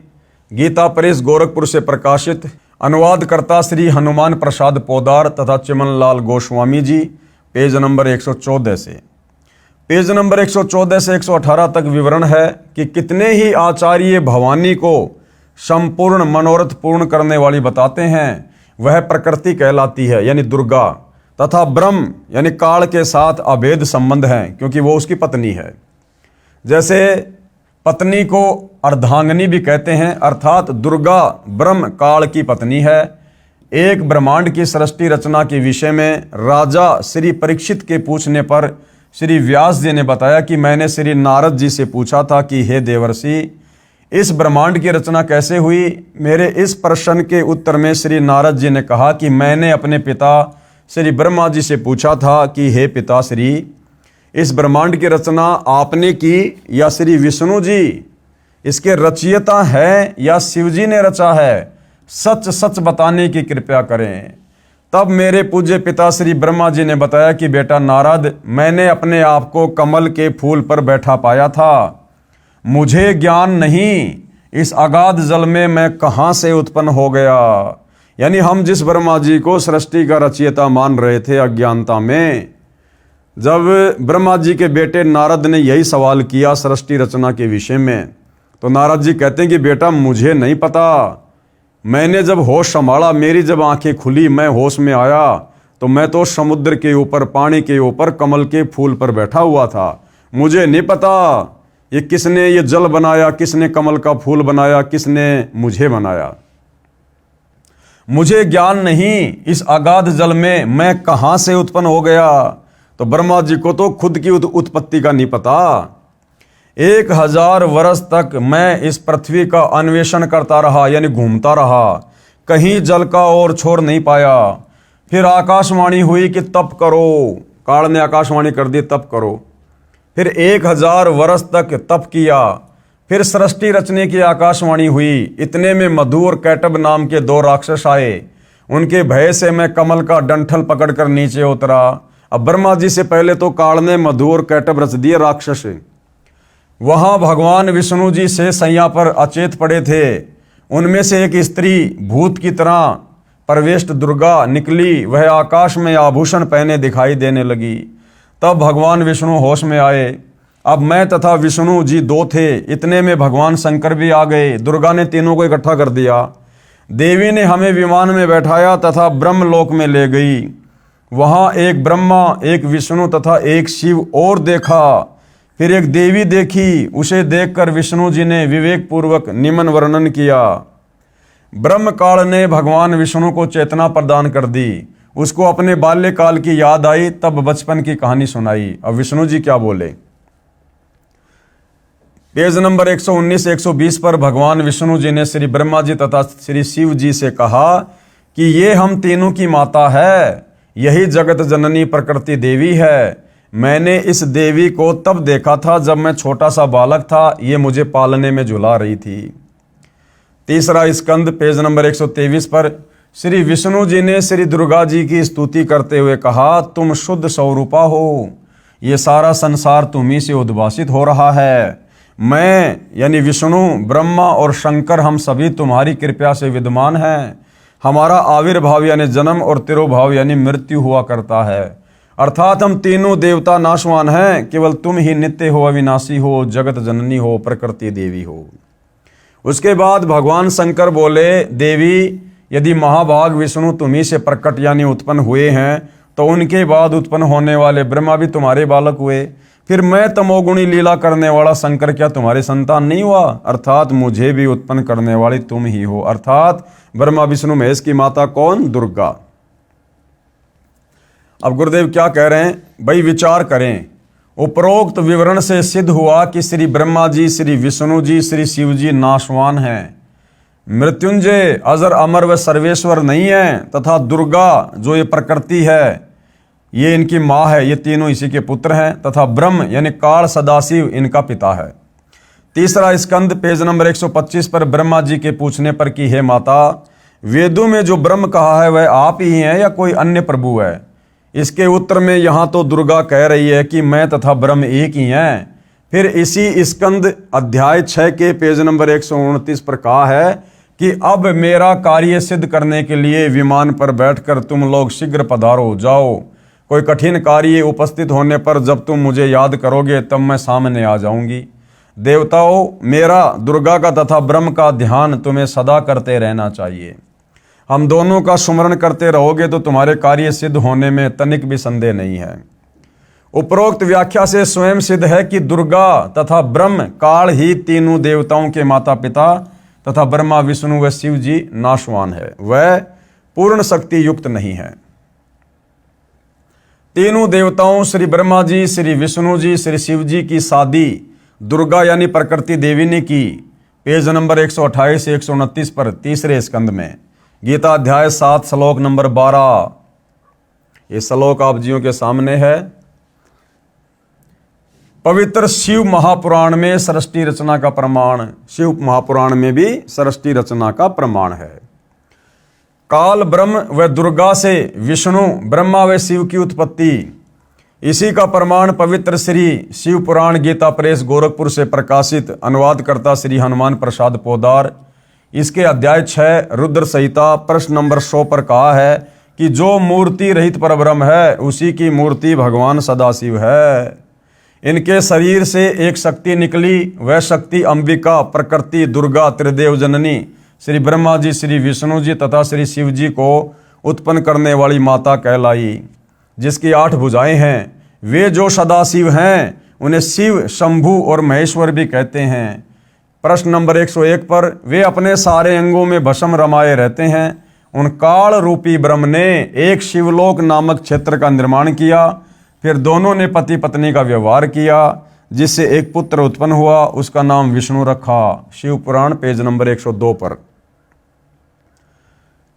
Speaker 1: गीता प्रेस गोरखपुर से प्रकाशित, अनुवादकर्ता श्री हनुमान प्रसाद पोदार तथा चिमनलाल गोस्वामी जी, पेज नंबर 114 से। पेज नंबर 114 से 118 तक विवरण है कि कितने ही आचार्य भवानी को संपूर्ण मनोरथ पूर्ण करने वाली बताते हैं। वह प्रकृति कहलाती है यानी दुर्गा, तथा ब्रह्म यानी काल के साथ अभेद संबंध है क्योंकि वो उसकी पत्नी है। जैसे पत्नी को अर्धांगिनी भी कहते हैं, अर्थात दुर्गा ब्रह्म काल की पत्नी है। एक ब्रह्मांड की सृष्टि रचना के विषय में राजा श्री परीक्षित के पूछने पर श्री व्यास जी ने बताया कि मैंने श्री नारद जी से पूछा था कि हे देवर्षि, इस ब्रह्मांड की रचना कैसे हुई। मेरे इस प्रश्न के उत्तर में श्री नारद जी ने कहा कि मैंने अपने पिता श्री ब्रह्मा जी से पूछा था कि हे पिताश्री, इस ब्रह्मांड की रचना आपने की या श्री विष्णु जी इसके रचयिता है या शिव जी ने रचा है, सच सच बताने की कृपया करें। तब मेरे पूज्य पिता श्री ब्रह्मा जी ने बताया कि बेटा नारद, मैंने अपने आप को कमल के फूल पर बैठा पाया था, मुझे ज्ञान नहीं इस अगाध जल में मैं कहाँ से उत्पन्न हो गया। यानी हम जिस ब्रह्मा जी को सृष्टि का रचयिता मान रहे थे अज्ञानता में, जब ब्रह्मा जी के बेटे नारद ने यही सवाल किया सृष्टि रचना के विषय में, तो नारद जी कहते हैं कि बेटा मुझे नहीं पता, मैंने जब होश संभाला, मेरी जब आंखें खुली, मैं होश में आया तो मैं तो समुद्र के ऊपर पानी के ऊपर कमल के फूल पर बैठा हुआ था। मुझे नहीं पता ये किसने ये जल बनाया, किसने कमल का फूल बनाया, किसने मुझे बनाया। मुझे ज्ञान नहीं इस अगाध जल में मैं कहाँ से उत्पन्न हो गया। तो ब्रह्मा जी को तो खुद की उत्पत्ति का नहीं पता। 1000 वर्ष तक मैं इस पृथ्वी का अन्वेषण करता रहा यानी घूमता रहा, कहीं जल का और छोर नहीं पाया। फिर आकाशवाणी हुई कि तप करो, काल ने आकाशवाणी कर दी तप करो। फिर 1000 वर्ष तक तप किया। फिर सृष्टि रचने की आकाशवाणी हुई। इतने में मधु और कैटब नाम के 2 राक्षस आए। उनके भय से मैं कमल का डंठल पकड़कर नीचे उतरा। अब ब्रह्मा जी से पहले तो काल ने मधु और कैटब रच दिए राक्षस। वहां भगवान विष्णु जी से सैया पर अचेत पड़े थे। उनमें से एक स्त्री भूत की तरह प्रवेष्ट दुर्गा निकली। वह आकाश में आभूषण पहने दिखाई देने लगी। तब भगवान विष्णु होश में आए। अब मैं तथा विष्णु जी 2 थे। इतने में भगवान शंकर भी आ गए। दुर्गा ने तीनों को इकट्ठा कर दिया। देवी ने हमें विमान में बैठाया तथा ब्रह्मलोक में ले गई। वहां एक ब्रह्मा, एक विष्णु तथा एक शिव और देखा। फिर एक देवी देखी। उसे देखकर विष्णु जी ने विवेक पूर्वक निम्न वर्णन किया। ब्रह्म काल ने भगवान विष्णु को चेतना प्रदान कर दी। उसको अपने बाल्यकाल की याद आई, तब बचपन की कहानी सुनाई। अब विष्णु जी क्या बोले, पेज नंबर 119 से 120 पर भगवान विष्णु जी ने श्री ब्रह्मा जी तथा श्री शिव जी से कहा कि ये हम तीनों की माता है, यही जगत जननी प्रकृति देवी है। मैंने इस देवी को तब देखा था जब मैं छोटा सा बालक था, ये मुझे पालने में झुला रही थी। तीसरा स्कंद पेज नंबर 123 पर श्री विष्णु जी ने श्री दुर्गा जी की स्तुति करते हुए कहा, तुम शुद्ध स्वरूपा हो, ये सारा संसार तुम्ही से उद्भासित हो रहा है। मैं यानी विष्णु, ब्रह्मा और शंकर हम सभी तुम्हारी कृपा से विद्यमान हैं। हमारा आविर्भाव यानी जन्म और तिरोभाव यानी मृत्यु हुआ करता है, अर्थात हम तीनों देवता नाशवान हैं, केवल तुम ही नित्य हो, अविनाशी हो, जगत जननी हो, प्रकृति देवी हो। उसके बाद भगवान शंकर बोले, देवी यदि महाभाग विष्णु तुम्ही से प्रकट यानी उत्पन्न हुए हैं तो उनके बाद उत्पन्न होने वाले ब्रह्मा भी तुम्हारे बालक हुए, फिर मैं तमोगुणी लीला करने वाला शंकर क्या तुम्हारी संतान नहीं हुआ? अर्थात मुझे भी उत्पन्न करने वाली तुम ही हो, अर्थात ब्रह्मा विष्णु महेश की माता कौन? दुर्गा। अब गुरुदेव क्या कह रहे हैं भाई, विचार करें। उपरोक्त विवरण से सिद्ध हुआ कि श्री ब्रह्मा जी, श्री विष्णु जी, श्री शिव जी नाशवान हैं, मृत्युंजय, अजर, अमर व सर्वेश्वर नहीं है, तथा दुर्गा जो ये प्रकृति है, ये इनकी माँ है, ये तीनों इसी के पुत्र हैं, तथा ब्रह्म यानी काल सदाशिव इनका पिता है। तीसरा स्कंद पेज नंबर 125 पर ब्रह्मा जी के पूछने पर कि हे माता, वेदों में जो ब्रह्म कहा है वह आप ही हैं या कोई अन्य प्रभु है? इसके उत्तर में यहाँ तो दुर्गा कह रही है कि मैं तथा ब्रह्म एक ही हैं। फिर इसी स्कंद अध्याय 6 के पेज नंबर 129 पर कहा है कि अब मेरा कार्य सिद्ध करने के लिए विमान पर बैठकर तुम लोग शीघ्र पधारो, जाओ। कोई कठिन कार्य उपस्थित होने पर जब तुम मुझे याद करोगे तब मैं सामने आ जाऊंगी। देवताओं, मेरा, दुर्गा का तथा ब्रह्म का ध्यान तुम्हें सदा करते रहना चाहिए। हम दोनों का सुमरण करते रहोगे तो तुम्हारे कार्य सिद्ध होने में तनिक भी संदेह नहीं है। उपरोक्त व्याख्या से स्वयं सिद्ध है कि दुर्गा तथा ब्रह्म काल ही तीनों देवताओं के माता पिता तथा ब्रह्मा, विष्णु व शिव जी नाशवान है, वह पूर्ण शक्ति युक्त नहीं है। तीनों देवताओं श्री ब्रह्मा जी, श्री विष्णु जी, श्री शिव जी की शादी दुर्गा यानी प्रकृति देवी ने की। पेज नंबर 128 से 129 पर तीसरे स्कंद में गीता अध्याय 7 श्लोक नंबर 12। ये श्लोक आप जियों के सामने है। पवित्र शिव महापुराण में सृष्टि रचना का प्रमाण, शिव महापुराण में भी सृष्टि रचना का प्रमाण है। काल ब्रह्म व दुर्गा से विष्णु, ब्रह्मा व शिव की उत्पत्ति, इसी का प्रमाण पवित्र श्री शिव पुराण गीता प्रेस गोरखपुर से प्रकाशित अनुवादकर्ता श्री हनुमान प्रसाद पोदार, इसके अध्याय 6 रुद्र संहिता प्रश्न नंबर 100 पर कहा है कि जो मूर्ति रहित परब्रह्म है उसी की मूर्ति भगवान सदाशिव है। इनके शरीर से एक शक्ति निकली, वह शक्ति अंबिका, प्रकृति, दुर्गा, त्रिदेव जननी, श्री ब्रह्मा जी, श्री विष्णु जी तथा श्री शिव जी को उत्पन्न करने वाली माता कहलाई, जिसकी 8 भुजाएं हैं। वे जो सदाशिव हैं उन्हें शिव, शंभु और महेश्वर भी कहते हैं। प्रश्न नंबर 101 पर वे अपने सारे अंगों में भस्म रमाए रहते हैं। उन काल रूपी ब्रह्म ने एक शिवलोक नामक क्षेत्र का निर्माण किया, फिर दोनों ने पति पत्नी का व्यवहार किया, जिससे एक पुत्र उत्पन्न हुआ, उसका नाम विष्णु रखा। शिव पुराण पेज नंबर 102 पर।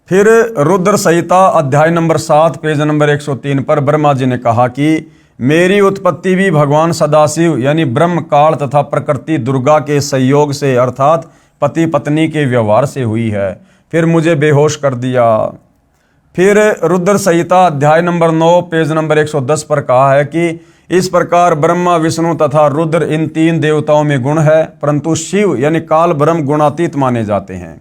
Speaker 1: फिर रुद्र संहिता अध्याय नंबर 7 पेज नंबर 103 पर ब्रह्मा जी ने कहा कि मेरी उत्पत्ति भी भगवान सदाशिव यानी ब्रह्म, काल तथा प्रकृति दुर्गा के संयोग से अर्थात पति पत्नी के व्यवहार से हुई है, फिर मुझे बेहोश कर दिया। फिर रुद्र संहिता अध्याय नंबर 9 पेज नंबर 110 पर कहा है कि इस प्रकार ब्रह्मा, विष्णु तथा रुद्र इन 3 देवताओं में गुण है, परंतु शिव यानी काल ब्रह्म गुणातीत माने जाते हैं।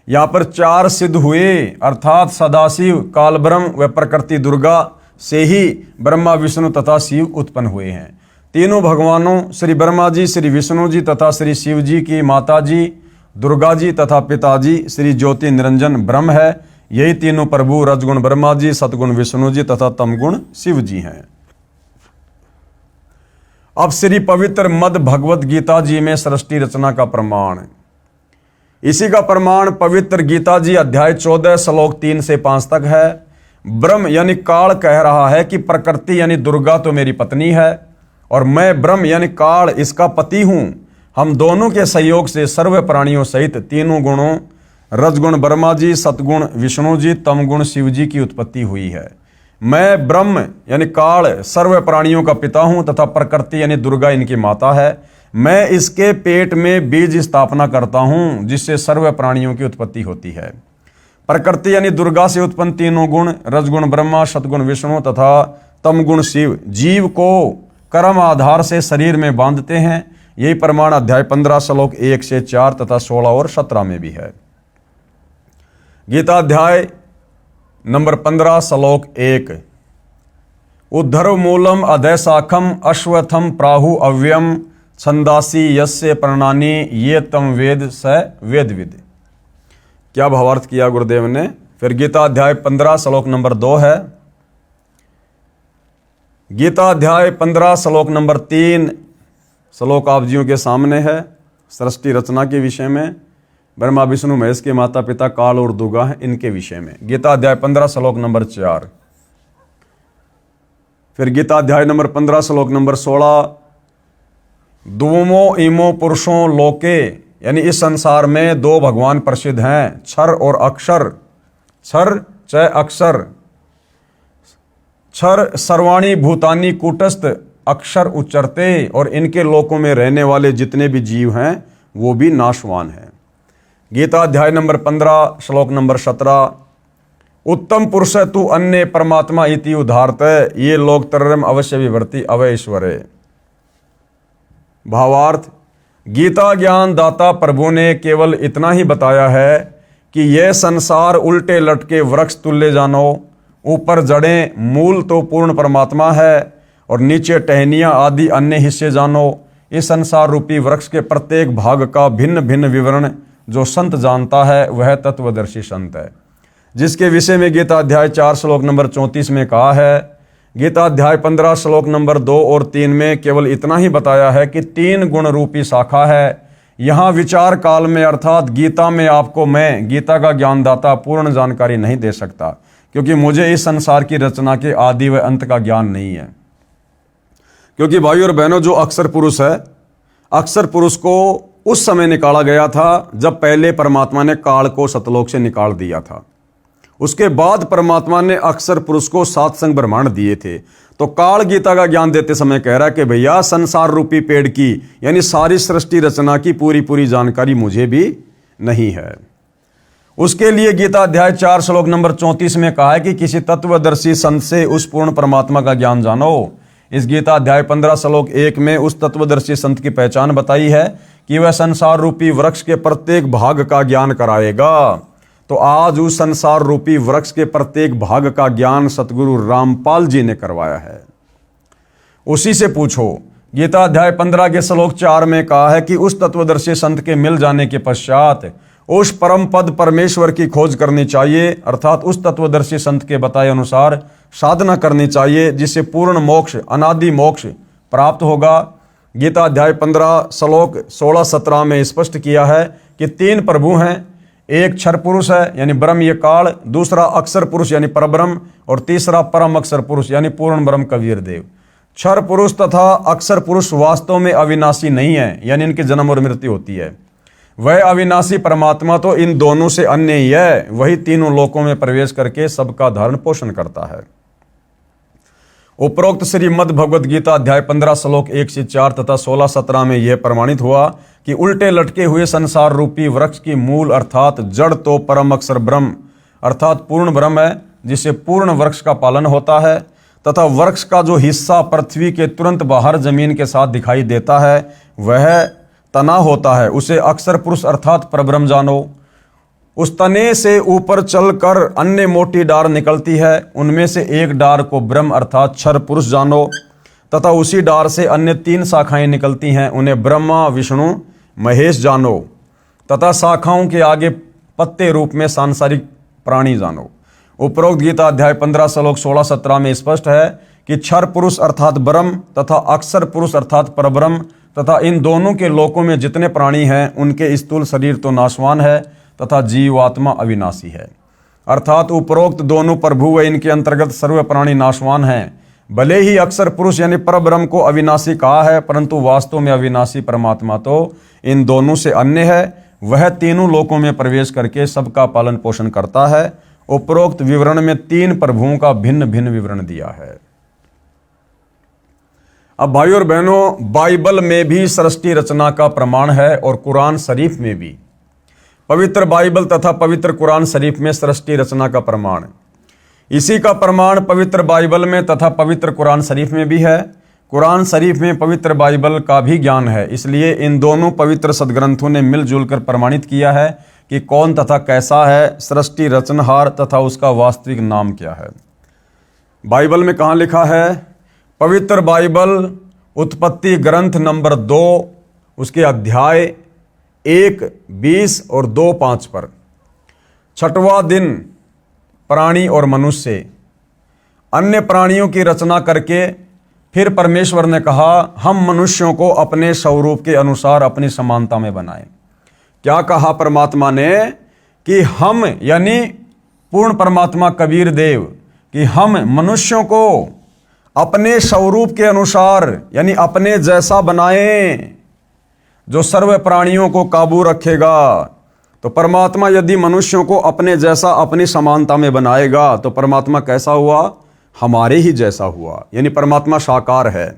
Speaker 1: यहाँ पर 4 सिद्ध हुए, अर्थात सदाशिव, काल ब्रह्म व प्रकृति दुर्गा से ही ब्रह्मा, विष्णु तथा शिव उत्पन्न हुए हैं। तीनों भगवानों श्री ब्रह्मा जी, श्री विष्णु जी तथा श्री शिव जी की माता जी दुर्गा जी तथा पिताजी श्री ज्योति निरंजन ब्रह्म है। यही तीनों प्रभु रजगुण ब्रह्मा जी, सतगुण विष्णु जी तथा तमगुण शिव जी हैं। अब श्री पवित्र मद भगवत गीता जी में सृष्टि रचना का प्रमाण, इसी का प्रमाण पवित्र गीता जी अध्याय 14 श्लोक 3 से 5 तक है। ब्रह्म यानी काल कह रहा है कि प्रकृति यानी दुर्गा तो मेरी पत्नी है और मैं ब्रह्म यानी काल इसका पति हूं। हम दोनों के सहयोग से सर्व प्राणियों सहित तीनों गुणों रजगुण ब्रह्मा जी, सतगुण विष्णु जी, तमगुण शिव जी की उत्पत्ति हुई है। मैं ब्रह्म यानी काल सर्व प्राणियों का पिता हूं तथा प्रकृति यानी दुर्गा इनकी माता है। मैं इसके पेट में बीज स्थापना करता हूं जिससे सर्व प्राणियों की उत्पत्ति होती है। प्रकृति यानी दुर्गा से उत्पन्न तीनों गुण रजगुण ब्रह्मा, सतगुण विष्णु तथा तमगुण शिव जीव को कर्म आधार से शरीर में बांधते हैं। यही प्रमाण अध्याय 15 श्लोक 1 से 4 तथा 16 और 17 में भी है। गीता अध्याय नंबर 15 श्लोक 1 उद्धर्व मूलम अधैशाखम अश्वत्थम प्राहु अव्ययम छंदासी यस्य प्रणानी ये तम वेद स वेदविद। क्या भावार्थ किया गुरुदेव ने? फिर गीता अध्याय 15 श्लोक नंबर 2 है। गीता अध्याय 15 श्लोक नंबर 3 श्लोक आप जियों के सामने है। सृष्टि रचना के विषय में, ब्रह्मा विष्णु महेश के माता पिता काल और दुर्गा हैं इनके विषय में। गीता अध्याय 15 श्लोक नंबर 4। फिर गीता अध्याय नंबर 15 श्लोक नंबर 16 दुवमो इमो पुरुषों लोके यानी इस संसार में दो भगवान प्रसिद्ध हैं, क्षर और अक्षर। क्षर च अक्षर, क्षर सर्वाणी भूतानी कूटस्थ अक्षर उच्चरते, और इनके लोकों में रहने वाले जितने भी जीव हैं वो भी नाशवान हैं। गीता अध्याय नंबर 15 श्लोक नंबर 17 उत्तम पुरुष तु अन्य परमात्मा इति उदाहरत ये लोक तरम अवश्य विवर्ति अवैश्वरे। भावार्थ, गीता ज्ञान दाता प्रभु ने केवल इतना ही बताया है कि यह संसार उल्टे लटके वृक्ष तुल्य जानो, ऊपर जड़ें मूल तो पूर्ण परमात्मा है और नीचे टहनियां आदि अन्य हिस्से जानो। इस संसार रूपी वृक्ष के प्रत्येक भाग का भिन्न भिन्न विवरण जो संत जानता है वह तत्वदर्शी संत है, जिसके विषय में गीता अध्याय 4 श्लोक नंबर 34 में कहा है। गीता अध्याय 15 श्लोक नंबर 2 और 3 में केवल इतना ही बताया है कि 3 गुण रूपी शाखा है। यहाँ विचार काल में अर्थात गीता में आपको मैं गीता का ज्ञानदाता पूर्ण जानकारी नहीं दे सकता, क्योंकि मुझे इस संसार की रचना के आदि व अंत का ज्ञान नहीं है। क्योंकि भाई और बहनों, जो अक्षर पुरुष है, अक्षर पुरुष को उस समय निकाला गया था जब पहले परमात्मा ने काल को सतलोक से निकाल दिया था। उसके बाद परमात्मा ने अक्षर पुरुष को 7 संग ब्रह्मांड दिए थे। तो काल गीता का ज्ञान देते समय कह रहा है कि भैया संसार रूपी पेड़ की यानी सारी सृष्टि रचना की पूरी जानकारी मुझे भी नहीं है। उसके लिए गीता अध्याय 4 श्लोक नंबर 34 में कहा है कि किसी तत्वदर्शी संत से उस पूर्ण परमात्मा का ज्ञान जानो। इस गीता अध्याय 15 श्लोक 1 में उस तत्वदर्शी संत की पहचान बताई है कि वह संसार रूपी वृक्ष के प्रत्येक भाग का ज्ञान कराएगा। तो आज उस संसार रूपी वृक्ष के प्रत्येक भाग का ज्ञान सतगुरु रामपाल जी ने करवाया है। उसी से पूछो। गीता अध्याय 15 के श्लोक 4 में कहा है कि उस तत्वदर्शी संत के मिल जाने के पश्चात उस परम पद परमेश्वर की खोज करनी चाहिए, अर्थात उस तत्वदर्शी संत के बताए अनुसार साधना करनी चाहिए, जिससे पूर्ण मोक्ष अनादि मोक्ष प्राप्त होगा। गीता अध्याय 15 श्लोक 16-17 में स्पष्ट किया है कि 3 प्रभु हैं। एक क्षर पुरुष है यानी ब्रह्म ये काल, दूसरा अक्षर पुरुष यानी परब्रह्म, और तीसरा परम अक्षर पुरुष यानी पूर्ण ब्रह्म कबीर देव। क्षर पुरुष तथा अक्षर पुरुष वास्तव में अविनाशी नहीं है, यानी इनकी जन्म और मृत्यु होती है। वह अविनाशी परमात्मा तो इन दोनों से अन्य ही है। वही तीनों लोकों में प्रवेश करके सबका धारण पोषण करता है। उपरोक्त श्रीमद् भगवद गीता अध्याय 15 श्लोक 1 से 4 तथा 16-17 में यह प्रमाणित हुआ कि उल्टे लटके हुए संसार रूपी वृक्ष की मूल अर्थात जड़ तो परम अक्षर ब्रह्म अर्थात पूर्ण ब्रह्म है, जिससे पूर्ण वृक्ष का पालन होता है, तथा वृक्ष का जो हिस्सा पृथ्वी के तुरंत बाहर जमीन के साथ दिखाई देता है वह तना होता है, उसे अक्षर पुरुष अर्थात परब्रह्म जानो। उस तने से ऊपर चलकर अन्य मोटी डार निकलती है, उनमें से एक डार को ब्रह्म अर्थात क्षर पुरुष जानो, तथा उसी डार से अन्य 3 शाखाएं निकलती हैं, उन्हें ब्रह्मा विष्णु महेश जानो, तथा शाखाओं के आगे पत्ते रूप में सांसारिक प्राणी जानो। उपरोक्त गीता अध्याय 15 श्लोक 16-17 में स्पष्ट है कि क्षर पुरुष अर्थात ब्रह्म तथा अक्षर पुरुष अर्थात परब्रह्म तथा इन दोनों के लोकों में जितने प्राणी हैं उनके स्थूल शरीर तो नाशवान है तथा जीवात्मा अविनाशी है। अर्थात उपरोक्त दोनों प्रभु व इनके अंतर्गत सर्व प्राणी नाशवान हैं। भले ही अक्षर पुरुष यानी परब्रह्म को अविनाशी कहा है, परंतु वास्तव में अविनाशी परमात्मा तो इन दोनों से अन्य है। वह तीनों लोकों में प्रवेश करके सबका पालन पोषण करता है उपरोक्त विवरण में 3 प्रभुओं का भिन्न भिन्न विवरण दिया है। अब भाइयों और बहनों, बाइबल में भी सृष्टि रचना का प्रमाण है और कुरान शरीफ में भी। पवित्र बाइबल तथा पवित्र कुरान शरीफ में सृष्टि रचना का प्रमाण, इसी का प्रमाण पवित्र बाइबल में तथा पवित्र कुरान शरीफ में भी है। कुरान शरीफ में पवित्र बाइबल का भी ज्ञान है, इसलिए इन दोनों पवित्र सदग्रंथों ने मिलजुल कर प्रमाणित किया है कि कौन तथा कैसा है सृष्टि रचनहार तथा उसका वास्तविक नाम क्या है। बाइबल में कहाँ लिखा है? पवित्र बाइबल उत्पत्ति ग्रंथ नंबर 2 उसके अध्याय 1:20 और 2:5 पर, 6वां दिन प्राणी और मनुष्य अन्य प्राणियों की रचना करके फिर परमेश्वर ने कहा हम मनुष्यों को अपने स्वरूप के अनुसार अपनी समानता में बनाएं। क्या कहा परमात्मा ने? कि हम यानी पूर्ण परमात्मा कबीर देव कि हम मनुष्यों को अपने स्वरूप के अनुसार यानी अपने जैसा बनाएं, जो सर्व प्राणियों को काबू रखेगा। तो परमात्मा यदि मनुष्यों को अपने जैसा अपनी समानता में बनाएगा तो परमात्मा कैसा हुआ? हमारे ही जैसा हुआ, यानी परमात्मा साकार है।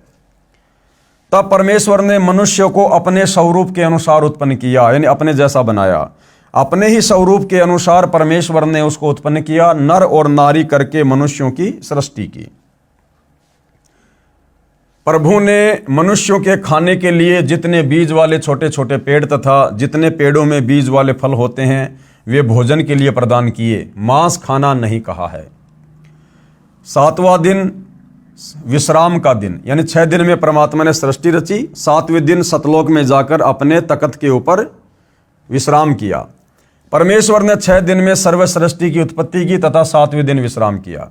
Speaker 1: तब परमेश्वर ने मनुष्य को अपने स्वरूप के अनुसार उत्पन्न किया, यानी अपने जैसा बनाया। अपने ही स्वरूप के अनुसार परमेश्वर ने उसको उत्पन्न किया, नर और नारी करके मनुष्यों की सृष्टि की। प्रभु ने मनुष्यों के खाने के लिए जितने बीज वाले छोटे छोटे पेड़ तथा जितने पेड़ों में बीज वाले फल होते हैं वे भोजन के लिए प्रदान किए, मांस खाना नहीं कहा है। 7वां दिन विश्राम का दिन, यानी 6 दिन में परमात्मा ने सृष्टि रची, 7वें दिन सतलोक में जाकर अपने तख्त के ऊपर विश्राम किया। परमेश्वर ने 6 दिन में सर्व सृष्टि की उत्पत्ति की तथा 7वें दिन विश्राम किया।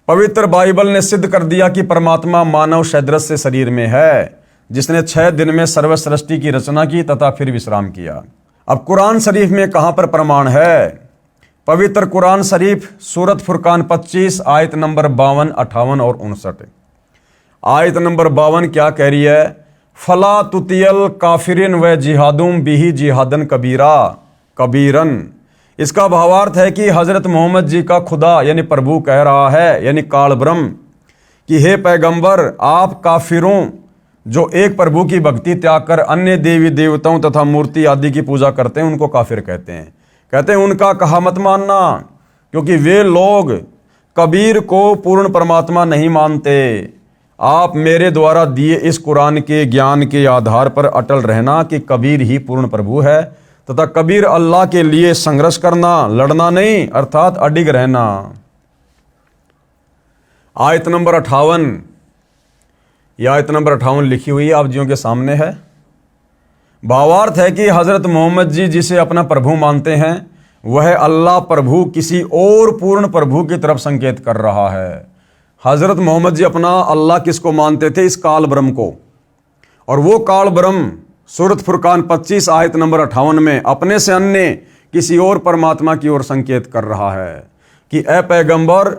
Speaker 1: पवित्र बाइबल ने सिद्ध कर दिया कि परमात्मा मानव सदृश से शरीर में है, जिसने 6 दिन में सर्व सृष्टि की रचना की तथा फिर विश्राम किया। अब कुरान शरीफ में कहां पर प्रमाण है? पवित्र कुरान शरीफ सूरत फुरकान 25 आयत नंबर 52, 58 और 59। आयत नंबर 52 क्या कह रही है? फला तुतियल काफिरिन व जिहादुम बिही जिहादन कबीरन। इसका भावार्थ है कि हजरत मोहम्मद जी का खुदा यानी प्रभु कह रहा है, यानी काल ब्रह्म, कि हे पैगंबर, आप काफिरों जो एक प्रभु की भक्ति त्याग कर अन्य देवी देवताओं तथा मूर्ति आदि की पूजा करते हैं उनको काफिर कहते हैं। कहते हैं उनका कहा मत मानना, क्योंकि वे लोग कबीर को पूर्ण परमात्मा नहीं मानते। आप मेरे द्वारा दिए इस कुरान के ज्ञान के आधार पर अटल रहना कि कबीर ही पूर्ण प्रभु है तथा कबीर अल्लाह के लिए संघर्ष करना, लड़ना नहीं, अर्थात अडिग रहना। आयत नंबर 58, यह आयत नंबर 58 लिखी हुई आप जियों के सामने है। भावार्थ है कि हजरत मोहम्मद जी जिसे अपना प्रभु मानते हैं वह अल्लाह प्रभु किसी और पूर्ण प्रभु की तरफ संकेत कर रहा है। हजरत मोहम्मद जी अपना अल्लाह किसको मानते थे? इस काल ब्रह्म को। और वो काल ब्रह्म सूरत फुरकान 25 आयत नंबर 58 में अपने से अन्य किसी और परमात्मा की ओर संकेत कर रहा है कि ए पैगंबर,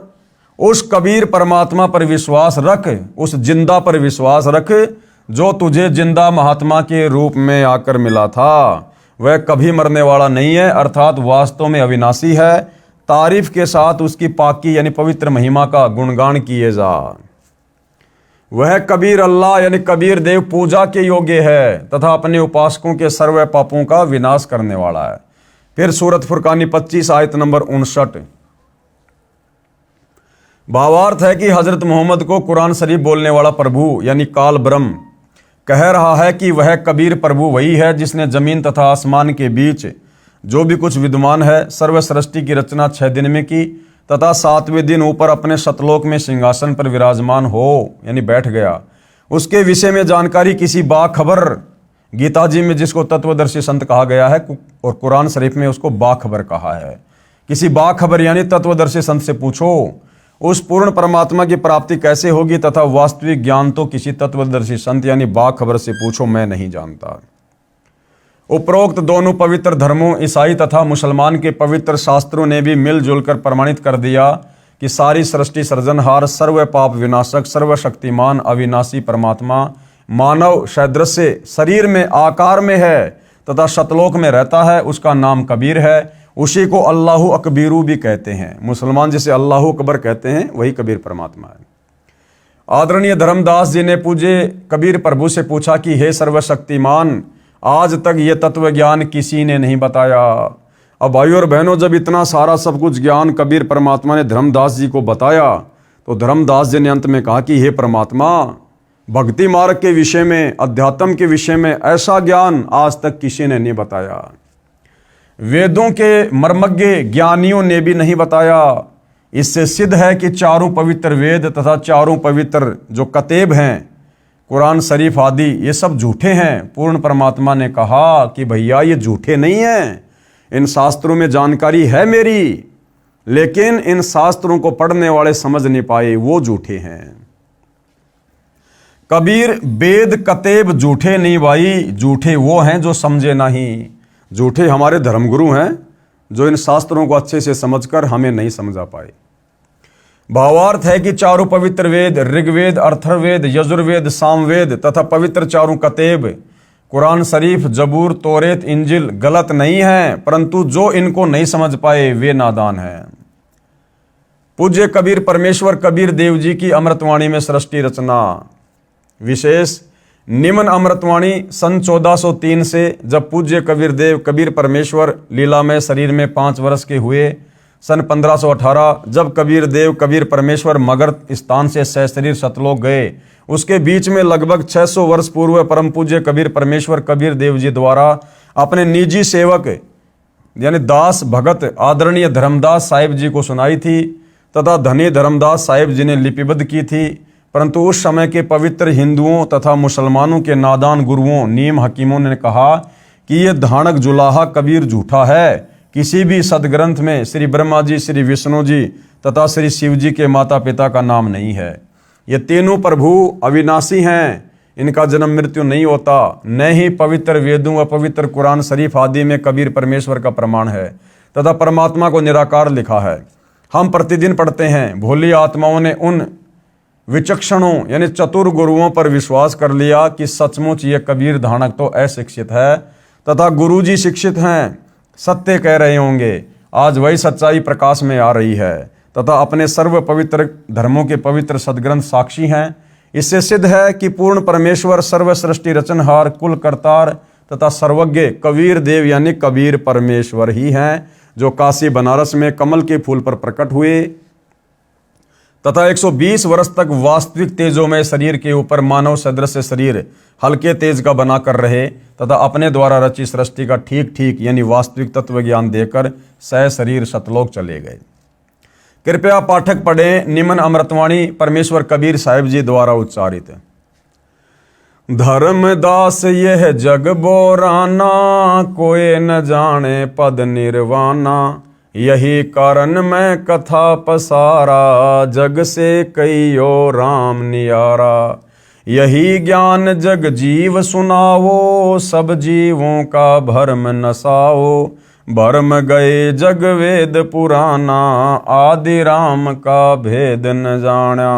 Speaker 1: उस कबीर परमात्मा पर विश्वास रख, उस जिंदा पर विश्वास रख जो तुझे जिंदा महात्मा के रूप में आकर मिला था। वह कभी मरने वाला नहीं है, अर्थात वास्तव में अविनाशी है। तारीफ के साथ उसकी पाकी यानी पवित्र महिमा का गुणगान किए जा। वह कबीर अल्लाह यानी कबीर देव पूजा के योग्य है तथा अपने उपासकों के सर्व पापों का विनाश करने वाला है। फिर सूरत फुरकानी 25 आयत नंबर 59। भावार्थ है कि हजरत मोहम्मद को कुरान शरीफ बोलने वाला प्रभु यानी काल ब्रह्म कह रहा है कि वह कबीर प्रभु वही है जिसने जमीन तथा आसमान के बीच जो भी कुछ विद्यमान है सर्व सृष्टि की रचना 6 दिन में की तथा 7वें दिन ऊपर अपने सतलोक में सिंहासन पर विराजमान हो यानी बैठ गया। उसके विषय में जानकारी किसी बाखबर, गीता जी में जिसको तत्वदर्शी संत कहा गया है और कुरान शरीफ में उसको बाखबर कहा है। किसी बाखबर यानी तत्वदर्शी संत से पूछो उस पूर्ण परमात्मा की प्राप्ति कैसे होगी तथा वास्तविक ज्ञान तो किसी तत्वदर्शी संत यानी बाखबर से पूछो, मैं नहीं जानता। उपरोक्त दोनों पवित्र धर्मों ईसाई तथा मुसलमान के पवित्र शास्त्रों ने भी मिलजुल कर प्रमाणित कर दिया कि सारी सृष्टि सृजनहार सर्व पाप विनाशक सर्वशक्तिमान अविनाशी परमात्मा मानव सदृश शरीर में आकार में है तथा सतलोक में रहता है। उसका नाम कबीर है उसी को अल्लाहु अकबीरू भी कहते हैं। मुसलमान जिसे अल्लाहु अकबर कहते हैं वही कबीर परमात्मा है। आदरणीय धर्मदास जी ने पूज्य कबीर प्रभु से पूछा कि हे सर्वशक्तिमान, आज तक ये तत्व ज्ञान किसी ने नहीं बताया। अब भाइयों और बहनों, जब इतना सारा सब कुछ ज्ञान कबीर परमात्मा ने धर्मदास जी को बताया तो धर्मदास जी ने अंत में कहा कि हे परमात्मा, भक्ति मार्ग के विषय में, अध्यात्म के विषय में ऐसा ज्ञान आज तक किसी ने नहीं बताया। वेदों के मर्मज्ञ ज्ञानियों ने भी नहीं बताया। इससे सिद्ध है कि चारों पवित्र वेद तथा चारों पवित्र जो कतेब हैं, कुरान शरीफ आदि, ये सब झूठे हैं। पूर्ण परमात्मा ने कहा कि भैया ये झूठे नहीं हैं, इन शास्त्रों में जानकारी है मेरी, लेकिन इन शास्त्रों को पढ़ने वाले समझ नहीं पाए, वो झूठे हैं। कबीर वेद कतेब झूठे नहीं भाई, झूठे वो हैं जो समझे नहीं। झूठे हमारे धर्मगुरु हैं जो इन शास्त्रों को अच्छे से समझकर हमें नहीं समझा पाए। भावार्थ है कि चारों पवित्र वेद, ऋग्वेद, अथर्ववेद, यजुर्वेद, सामवेद तथा पवित्र चारों कतेब, कुरान शरीफ, जबूर, तौरेत, इंजिल गलत नहीं है, परंतु जो इनको नहीं समझ पाए वे नादान हैं। पूज्य कबीर परमेश्वर कबीर देव जी की अमृतवाणी में सृष्टि रचना विशेष निम्न अमृतवाणी सन 1403 से जब पूज्य कबीर देव कबीर परमेश्वर लीलामय शरीर में 5 वर्ष के हुए, सन 1518 जब कबीर देव कबीर परमेश्वर मगर स्थान से सशरीर सतलोक गए, उसके बीच में लगभग 600 वर्ष पूर्व परम पूज्य कबीर परमेश्वर कबीर देव जी द्वारा अपने निजी सेवक यानी दास भगत आदरणीय धर्मदास साहिब जी को सुनाई थी तथा धनी धर्मदास साहिब जी ने लिपिबद्ध की थी। परंतु उस समय के पवित्र हिंदुओं तथा मुसलमानों के नादान गुरुओं, नीम हकीमों ने कहा कि ये धानक जुलाहा कबीर झूठा है। किसी भी सदग्रंथ में श्री ब्रह्मा जी, श्री विष्णु जी तथा श्री शिव जी के माता पिता का नाम नहीं है। ये तीनों प्रभु अविनाशी हैं, इनका जन्म मृत्यु नहीं होता। न ही पवित्र वेदों व पवित्र कुरान शरीफ आदि में कबीर परमेश्वर का प्रमाण है तथा परमात्मा को निराकार लिखा है। हम प्रतिदिन पढ़ते हैं, भोली आत्माओं ने उन विचक्षणों यानी चतुर गुरुओं पर विश्वास कर लिया कि सचमुच ये कबीर धानक तो अशिक्षित है तथा गुरुजी शिक्षित हैं, सत्य कह रहे होंगे। आज वही सच्चाई प्रकाश में आ रही है तथा अपने सर्व पवित्र धर्मों के पवित्र सदग्रंथ साक्षी हैं। इससे सिद्ध है कि पूर्ण परमेश्वर सर्व सृष्टि रचनहार, कुल करतार तथा सर्वज्ञ कबीर देव यानी कबीर परमेश्वर ही हैं, जो काशी बनारस में कमल के फूल पर प्रकट हुए तथा 120 वर्ष तक वास्तविक तेजोमय शरीर के ऊपर मानव सदृश शरीर हल्के तेज का बनाकर रहे तथा अपने द्वारा रची सृष्टि का ठीक ठीक यानी वास्तविक तत्व ज्ञान देकर सह शरीर सतलोक चले गए। कृपया पाठक पढ़ें निम्न अमृतवाणी परमेश्वर कबीर साहिब जी द्वारा उच्चारित। धर्मदास यह जग बोराना, कोई न जाने पद निर्वाणा। यही कारण मैं कथा पसारा, जग से कईयो राम नियारा। यही ज्ञान जग जीव सुनाओ, सब जीवों का भरम नसाओ। भरम गए जग वेद पुराना, आदि राम का भेद न जाना।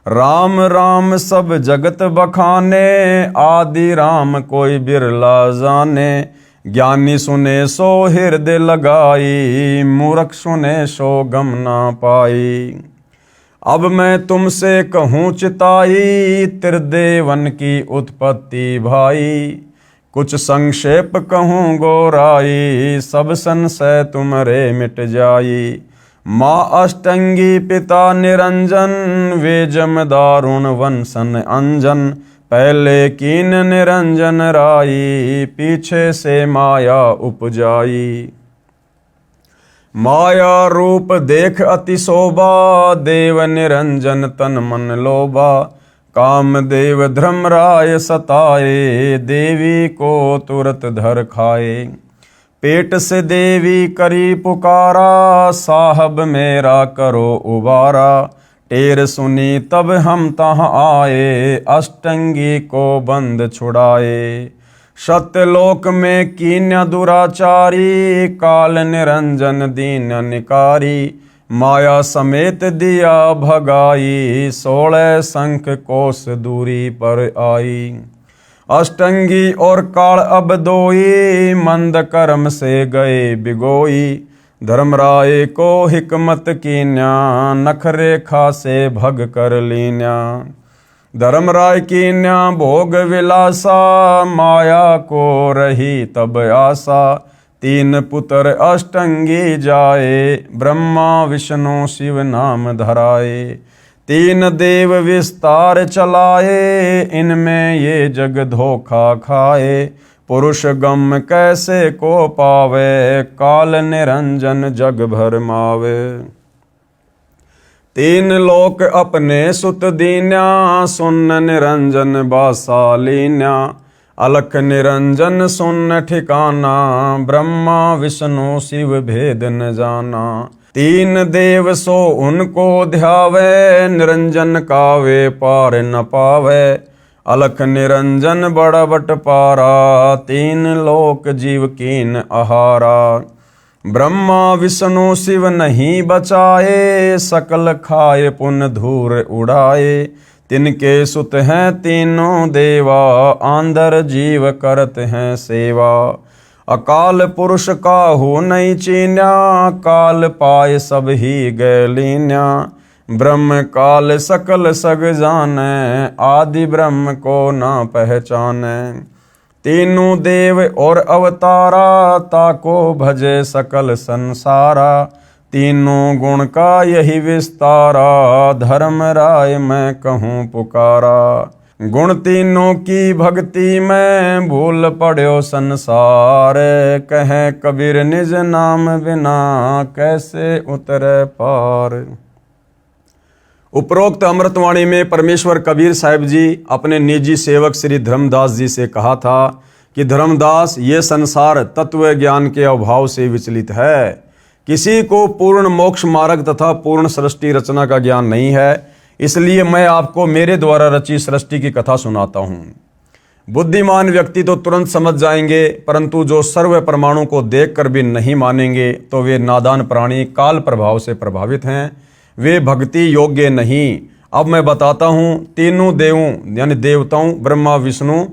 Speaker 1: राम राम सब जगत बखाने, आदि राम कोई बिरला जाने। ज्ञानी सुने सो हृदय लगाई, मूर्ख सुने सो गम ना पाई। अब मैं तुमसे कहूँ चिताई, त्रिदेवन की उत्पत्ति भाई। कुछ संक्षेप कहूँ गोराई, सब संशय तुमरे मिट जाई। माँ अष्टंगी पिता निरंजन, वे जम दारुण वंशन अंजन। पहले कीन निरंजन राई, पीछे से माया उपजाई। माया रूप देख अति शोभा, देव निरंजन तन मन लोभा। कामदेव धर्मराय सताए, देवी को तुरत धर खाए। पेट से देवी करी पुकारा, साहब मेरा करो उबारा। टेर सुनी तब हम तहाँ आए, अष्टंगी को बंद छुड़ाए। सत्यलोक में कीन्य दुराचारी, काल निरंजन दीन निकारी। माया समेत दिया भगाई, 16 संख कोस दूरी पर आई। अष्टंगी और काल अब दोई, मंद कर्म से गए बिगोई। धर्मराय को हिकमत कीन्या, नखरे खासे भग कर लीन्या। धर्मराय कीन्या भोग विलासा, माया को रही तब आशा। तीन पुत्र अष्टंगी जाए, ब्रह्मा विष्णु शिव नाम धराए। तीन देव विस्तार चलाए, इनमें ये जग धोखा खाए। पुरुष गम कैसे को पावे, काल निरंजन जग भर मावे। तीन लोक अपने सुत दीन्या, सुन निरंजन बासा लीन्या। अलख निरंजन सुन ठिकाना, ब्रह्मा विष्णु शिव भेद न जाना। तीन देव सो उनको ध्यावे, निरंजन का वे पार न पावे। अलख निरंजन बड़ा बट पारा, तीन लोक जीव कीन आहारा। ब्रह्मा विष्णु शिव नहीं बचाए, सकल खाए पुन धूर उड़ाए। तिनके सुत हैं तीनों देवा, आंदर जीव करत हैं सेवा। अकाल पुरुष काहू नहीं चीन्या, काल पाए सब ही गए लीन्या। ब्रह्म काल सकल सग जाने, आदि ब्रह्म को ना पहचाने। तीनों देव और अवतारा, ताको भजे सकल संसारा। तीनों गुण का यही विस्तारा, धर्म राय मैं कहूँ पुकारा। गुण तीनों की भक्ति में, भूल पड़ो संसार। कहे कबीर निज नाम बिना, कैसे उतरे पार। उपरोक्त अमृतवाणी में परमेश्वर कबीर साहिब जी अपने निजी सेवक श्री धर्मदास जी से कहा था कि धर्मदास, ये संसार तत्व ज्ञान के अभाव से विचलित है। किसी को पूर्ण मोक्ष मार्ग तथा पूर्ण सृष्टि रचना का ज्ञान नहीं है, इसलिए मैं आपको मेरे द्वारा रची सृष्टि की कथा सुनाता हूँ। बुद्धिमान व्यक्ति तो तुरंत समझ जाएंगे, परंतु जो सर्व परमाणु को देखकर भी नहीं मानेंगे तो वे नादान प्राणी काल प्रभाव से प्रभावित हैं, वे भक्ति योग्य नहीं। अब मैं बताता हूँ तीनों देवों यानी देवताओं ब्रह्मा विष्णु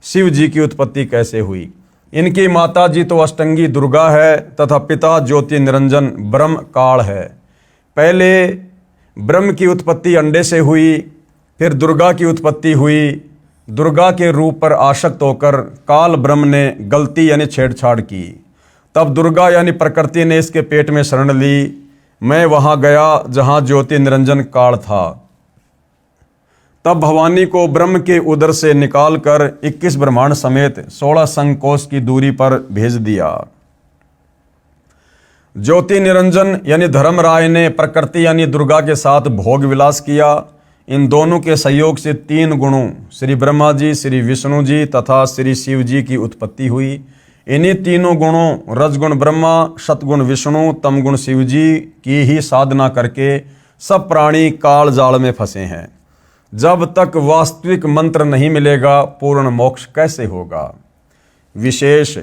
Speaker 1: शिव जी की उत्पत्ति कैसे हुई। इनकी माता जी तो अष्टंगी दुर्गा है तथा पिता ज्योति निरंजन ब्रह्म काल है। पहले ब्रह्म की उत्पत्ति अंडे से हुई, फिर दुर्गा की उत्पत्ति हुई। दुर्गा के रूप पर आसक्त होकर काल ब्रह्म ने गलती यानी छेड़छाड़ की। तब दुर्गा यानी प्रकृति ने इसके पेट में शरण ली। मैं वहाँ गया जहाँ ज्योति निरंजन काल था। तब भवानी को ब्रह्म के उदर से निकालकर 21 ब्रह्मांड समेत 16 संकोश की दूरी पर भेज दिया। ज्योति निरंजन यानी धर्मराय ने प्रकृति यानी दुर्गा के साथ भोग विलास किया। इन दोनों के सहयोग से तीन गुणों श्री ब्रह्मा जी, श्री विष्णु जी तथा श्री शिव जी की उत्पत्ति हुई। इन्हीं तीनों गुणों रजगुण ब्रह्मा, सतगुण विष्णु, तमगुण शिव जी की ही साधना करके सब प्राणी काल जाल में फंसे हैं। जब तक वास्तविक मंत्र नहीं मिलेगा पूर्ण मोक्ष कैसे होगा। विशेष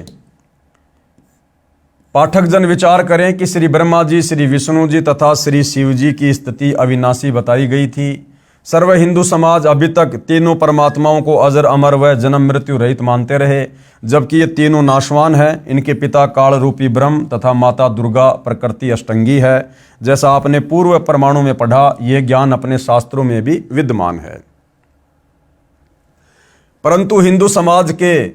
Speaker 1: पाठक जन विचार करें कि श्री ब्रह्मा जी, श्री विष्णु जी तथा श्री शिव जी की स्थिति अविनाशी बताई गई थी। सर्व हिंदू समाज अभी तक तीनों परमात्माओं को अजर अमर व जन्म मृत्यु रहित मानते रहे, जबकि ये तीनों नाशवान हैं। इनके पिता काल रूपी ब्रह्म तथा माता दुर्गा प्रकृति अष्टंगी है। जैसा आपने पूर्व परमाणु में पढ़ा, यह ज्ञान अपने शास्त्रों में भी विद्यमान है। परंतु हिंदू समाज के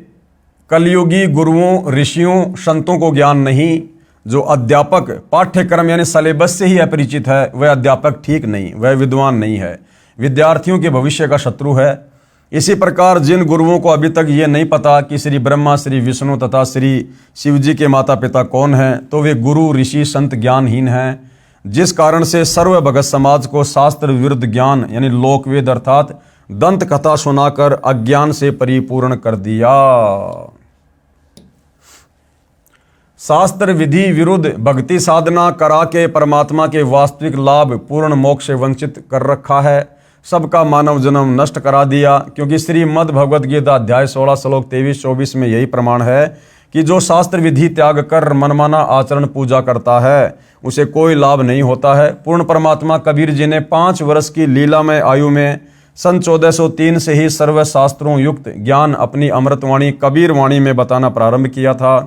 Speaker 1: कलयुगी गुरुओं, ऋषियों, संतों को ज्ञान नहीं। जो अध्यापक पाठ्यक्रम यानी सिलेबस से ही अपरिचित है, वह अध्यापक ठीक नहीं, वह विद्वान नहीं है, विद्यार्थियों के भविष्य का शत्रु है। इसी प्रकार जिन गुरुओं को अभी तक ये नहीं पता कि श्री ब्रह्मा, श्री विष्णु तथा श्री शिव जी के माता पिता कौन हैं, तो वे गुरु, ऋषि, संत ज्ञानहीन हैं। जिस कारण से सर्व भगत समाज को शास्त्र विरुद्ध ज्ञान यानी लोकवेद अर्थात दंत कथा सुनाकर अज्ञान से परिपूर्ण कर दिया। शास्त्र विधि विरुद्ध भक्ति साधना करा के परमात्मा के वास्तविक लाभ पूर्ण मोक्ष से वंचित कर रखा है। सबका मानव जन्म नष्ट करा दिया, क्योंकि श्रीमद् भगवद गीता अध्याय 16 श्लोक 23-24 में यही प्रमाण है कि जो शास्त्र विधि त्याग कर मनमाना आचरण पूजा करता है उसे कोई लाभ नहीं होता है। पूर्ण परमात्मा कबीर जी ने 5 वर्ष की लीलामय आयु में सन 1403 से ही सर्व शास्त्रों युक्त ज्ञान अपनी अमृतवाणी कबीर वाणी में बताना प्रारंभ किया था,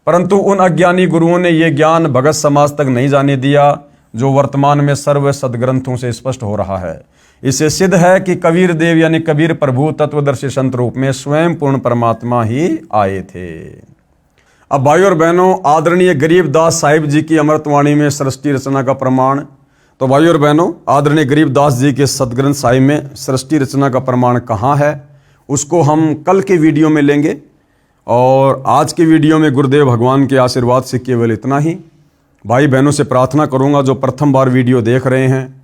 Speaker 1: परंतु उन अज्ञानी गुरुओं ने यह ज्ञान भगत समाज तक नहीं जाने दिया जो वर्तमान में सर्व सदग्रंथों से स्पष्ट हो रहा है। इससे सिद्ध है कि कबीर देव यानी कबीर प्रभु तत्वदर्शी संत रूप में स्वयं पूर्ण परमात्मा ही आए थे। अब भाइयों और बहनों, आदरणीय गरीबदास साहिब जी की अमृतवाणी में सृष्टि रचना का प्रमाण, तो भाइयों और बहनों, आदरणीय गरीबदास जी के सदग्रंथ साहिब में सृष्टि रचना का प्रमाण कहाँ है उसको हम कल के वीडियो में लेंगे। और आज के वीडियो में गुरुदेव भगवान के आशीर्वाद से केवल इतना ही। भाई बहनों से प्रार्थना करूंगा जो प्रथम बार वीडियो देख रहे हैं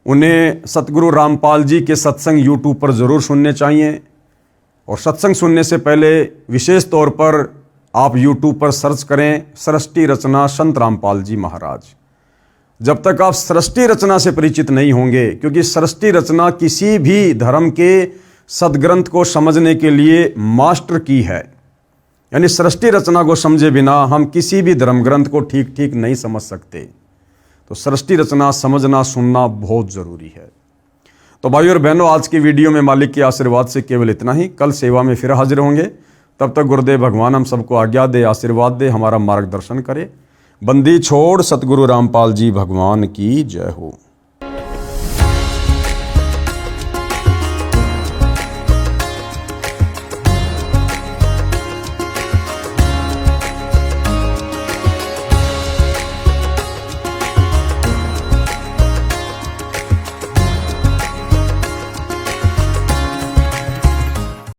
Speaker 1: उन्हें सतगुरु रामपाल जी के सत्संग यूट्यूब पर ज़रूर सुनने चाहिए। और सत्संग सुनने से पहले विशेष तौर पर आप यूट्यूब पर सर्च करें सृष्टि रचना संत रामपाल जी महाराज। जब तक आप सृष्टि रचना से परिचित नहीं होंगे, क्योंकि सृष्टि रचना किसी भी धर्म के सदग्रंथ को समझने के लिए मास्टर की है, यानी सृष्टि रचना को समझे बिना हम किसी भी धर्म ग्रंथ को ठीक ठीक नहीं समझ सकते। तो सृष्टि रचना समझना सुनना बहुत ज़रूरी है। तो भाइयों और बहनों, आज की वीडियो में मालिक के आशीर्वाद से केवल इतना ही। कल सेवा में फिर हाजिर होंगे। तब तक गुरुदेव भगवान हम सबको आज्ञा दे, आशीर्वाद दे, हमारा मार्गदर्शन करे। बंदी छोड़ सतगुरु रामपाल जी भगवान की जय हो।